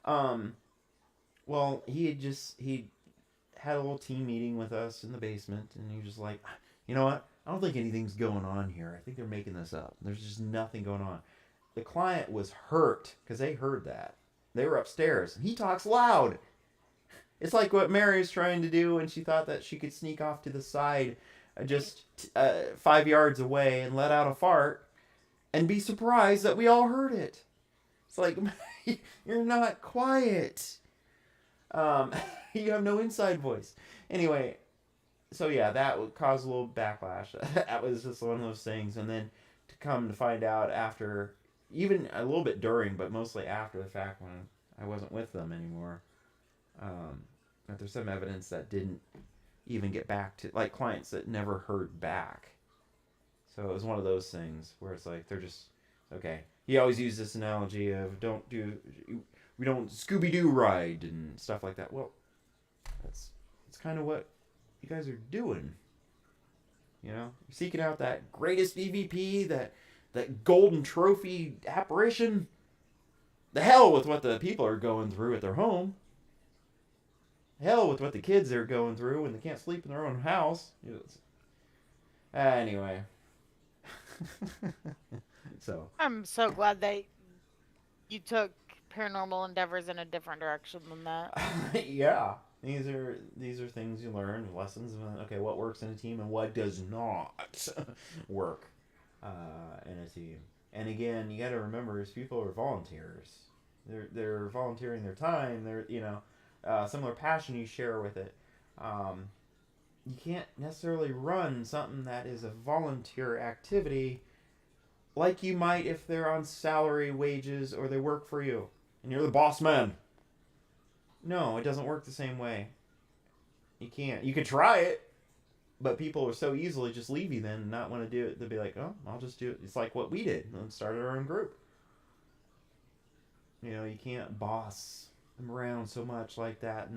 Well, he had a little team meeting with us in the basement, and he was just like, you know what? I don't think anything's going on here. I think they're making this up. There's just nothing going on. The client was hurt because they heard that. They were upstairs, and he talks loud. It's like what Mary was trying to do when she thought that she could sneak off to the side just 5 yards away and let out a fart and be surprised that we all heard it. It's like, you're not quiet. You have no inside voice. Anyway, so yeah, that would cause a little backlash. That was just one of those things. And then to come to find out after, even a little bit during, but mostly after the fact when I wasn't with them anymore, that there's some evidence that didn't even get back to, like, clients that never heard back. So it was one of those things where it's like, they're just, okay. He always used this analogy of we don't Scooby-Doo ride and stuff like that. Well, that's kind of what you guys are doing. You know, you're seeking out that greatest EVP, that golden trophy apparition. The hell with what the people are going through at their home. Hell with what the kids are going through when they can't sleep in their own house. Anyway. So. I'm so glad that you took paranormal endeavors in a different direction than that. Yeah. These are things you learn, lessons of, okay, what works in a team and what does not work in a team. And again, you got to remember, is people are volunteers. They're volunteering their time. They're, similar passion you share with it. You can't necessarily run something that is a volunteer activity like you might if they're on salary wages or they work for you and you're the boss man. No, it doesn't work the same way. You can't. You could try it, but people are so easily just leave you then and not want to do it. They'll be like, oh, I'll just do it. It's like what we did and started our own group. You can't boss them around so much like that,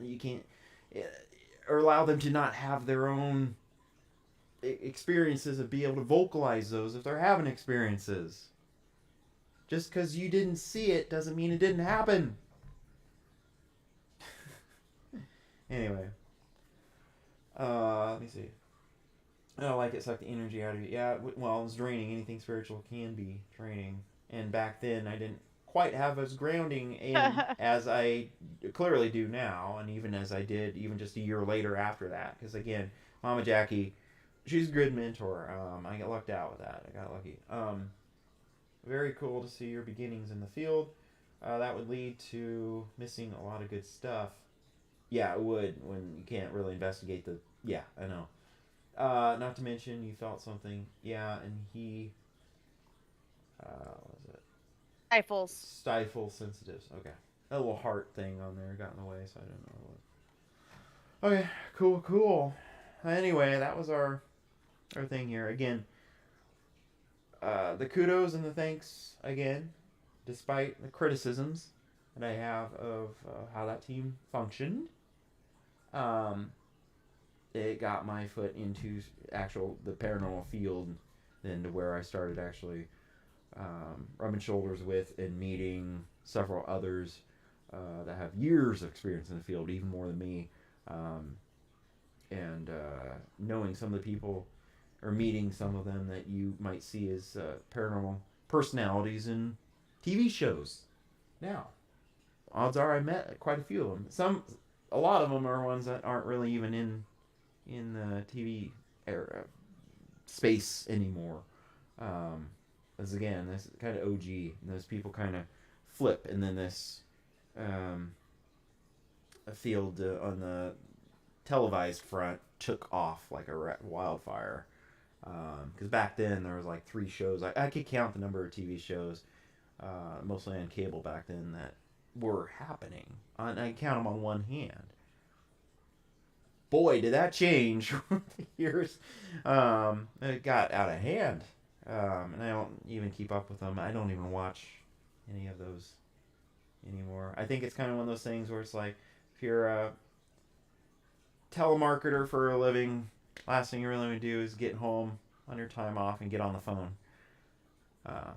you can't, or allow them to not have their own experiences and be able to vocalize those if they're having experiences. Just because you didn't see it doesn't mean it didn't happen. Anyway. Let me see. I don't like it, suck the energy out of you. Yeah, well, it's draining. Anything spiritual can be draining. And back then, I didn't quite have as grounding in as I clearly do now, and even as I did even just a year later after that. Because again, Mama Jackie, she's a good mentor. I got lucked out with that. I got lucky. Very cool to see your beginnings in the field. That would lead to missing a lot of good stuff. Yeah, it would, when you can't really investigate the... Yeah, I know. Not to mention, you felt something. Yeah, and he... what was it? Stifle sensitives. Okay. That little heart thing on there got in the way, so I don't know what. Okay, cool. Anyway, that was our thing here. Again, the kudos and the thanks, again, despite the criticisms that I have of how that team functioned. It got my foot into the paranormal field, then to where I started actually rubbing shoulders with and meeting several others that have years of experience in the field, even more than me, and knowing some of the people or meeting some of them that you might see as paranormal personalities in TV shows. Now, odds are I met quite a few of them. A lot of them are ones that aren't really even in the TV era space anymore. As again, this kind of OG, and those people kind of flip, and then this a field on the televised front took off like a wildfire. Because back then there was like 3 shows. I could count the number of TV shows, mostly on cable back then, that were happening. I count them on one hand. Boy, did that change over the years. It got out of hand. And I don't even keep up with them. I don't even watch any of those anymore. I think it's kind of one of those things where it's like, if you're a telemarketer for a living, last thing you really want to do is get home on your time off and get on the phone.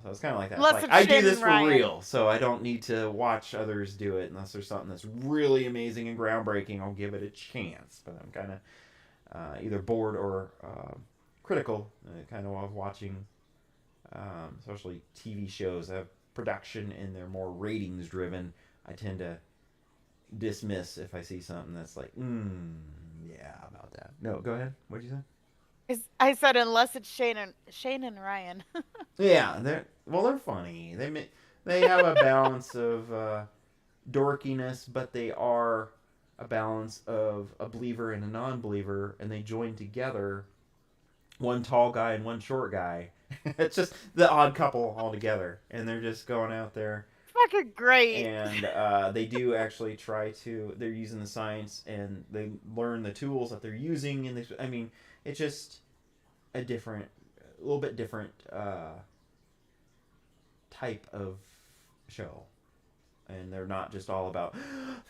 So it's kind of like that. It's like, I do this for real, so I don't need to watch others do it unless there's something that's really amazing and groundbreaking. I'll give it a chance, but I'm kind of either bored or critical, kind of watching, especially TV shows that have production and they're more ratings driven. I tend to dismiss if I see something that's like, yeah, about that. No, go ahead. What'd you say? I said unless it's Shane and Ryan. Yeah, they're funny. They have a balance of dorkiness, but they are a balance of a believer and a non-believer, and they join together. One tall guy and one short guy. It's just the odd couple all together, and they're just going out there. Fucking great. And they do actually they're using the science, and they learn the tools that they're using, and it's just a little bit different type of show. And they're not just all about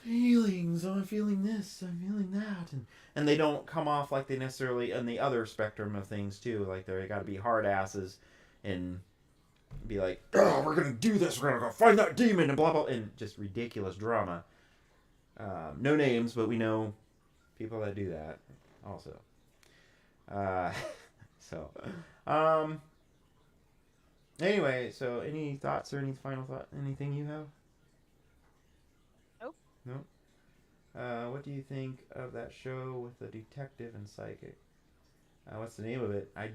feelings. Oh, I'm feeling this, I'm feeling that. And they don't come off like they necessarily on the other spectrum of things, too. Like, they got to be hard asses and be like, oh, we're going to do this. We're going to go find that demon and blah, blah. And just ridiculous drama. No names, but we know people that do that also. Anyway, so any thoughts or any final thought? Anything you have? Nope. Nope. What do you think of that show with the detective and psychic? What's the name of it? I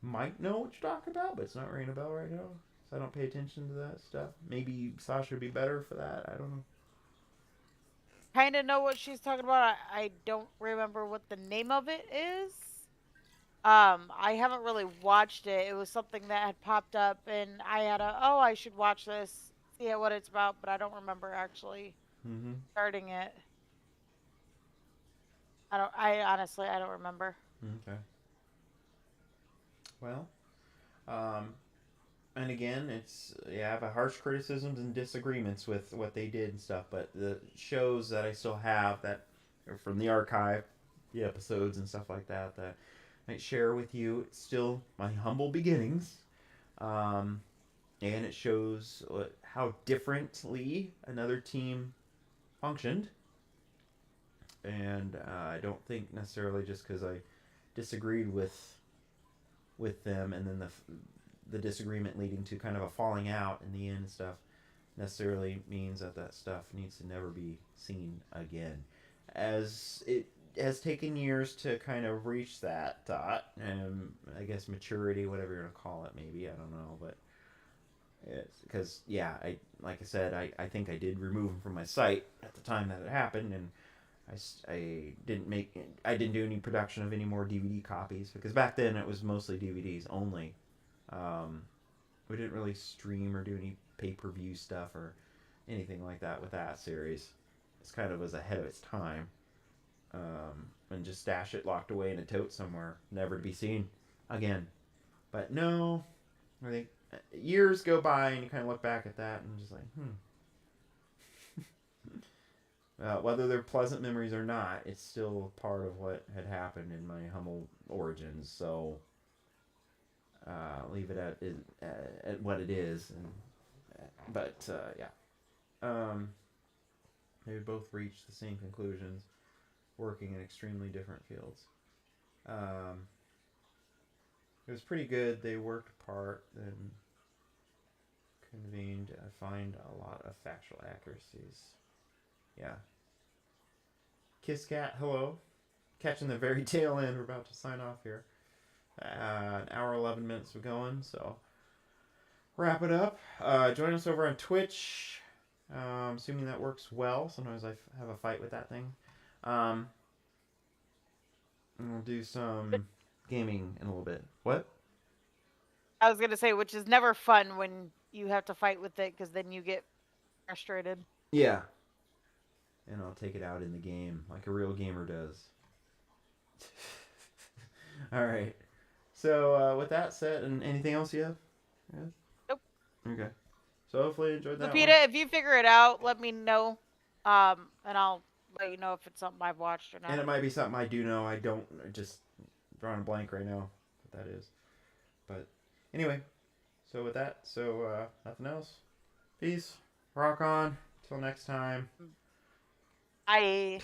might know what you're talking about, but it's not ringing a bell right now. So I don't pay attention to that stuff. Maybe Sasha would be better for that. I don't know. Kind of know what she's talking about. I don't remember what the name of it is. I haven't really watched it. It was something that had popped up, and I had I should watch this, see what it's about, but I don't remember actually starting it. I honestly don't remember. Okay. Well, and again, I have a harsh criticisms and disagreements with what they did and stuff, but the shows that I still have that are from the archive, the episodes and stuff like that I might share with you, it's still my humble beginnings, and it shows how differently another team functioned, and I don't think necessarily just because I disagreed with them, and then the disagreement leading to kind of a falling out in the end and stuff necessarily means that stuff needs to never be seen again. As it has taken years to kind of reach that thought, and I guess maturity, whatever you're going to call it, maybe, I don't know, but it's because, like I said, I think I did remove them from my site at the time that it happened, and I didn't do any production of any more DVD copies, because back then it was mostly DVDs only. We didn't really stream or do any pay-per-view stuff or anything like that with that series. It's kind of was ahead of its time. And just stash it locked away in a tote somewhere, never to be seen again. But no, I think years go by and you kind of look back at that and just like, whether they're pleasant memories or not, it's still part of what had happened in my humble origins. So leave it at what it is. They both reached the same conclusions, working in extremely different fields. It was pretty good. They worked apart and convened. I find a lot of factual accuracies. Yeah. Kiss Cat, hello. Catching the very tail end. We're about to sign off here. An hour 11 minutes of going, so wrap it up. Join us over on Twitch. Assuming that works well. Sometimes I have a fight with that thing. And we'll do some gaming in a little bit. What? I was gonna say, which is never fun when you have to fight with it, because then you get frustrated. Yeah. And I'll take it out in the game like a real gamer does. All right. So with that said, and anything else you have? Yeah? Nope. Okay. So hopefully you enjoyed that Lupita, one. if you figure it out, let me know. And I'll let you know if it's something I've watched or not. And it might be something I do know. I don't just drawing a blank right now what that is. But anyway, so with that, nothing else. Peace. Rock on. Till next time. Bye.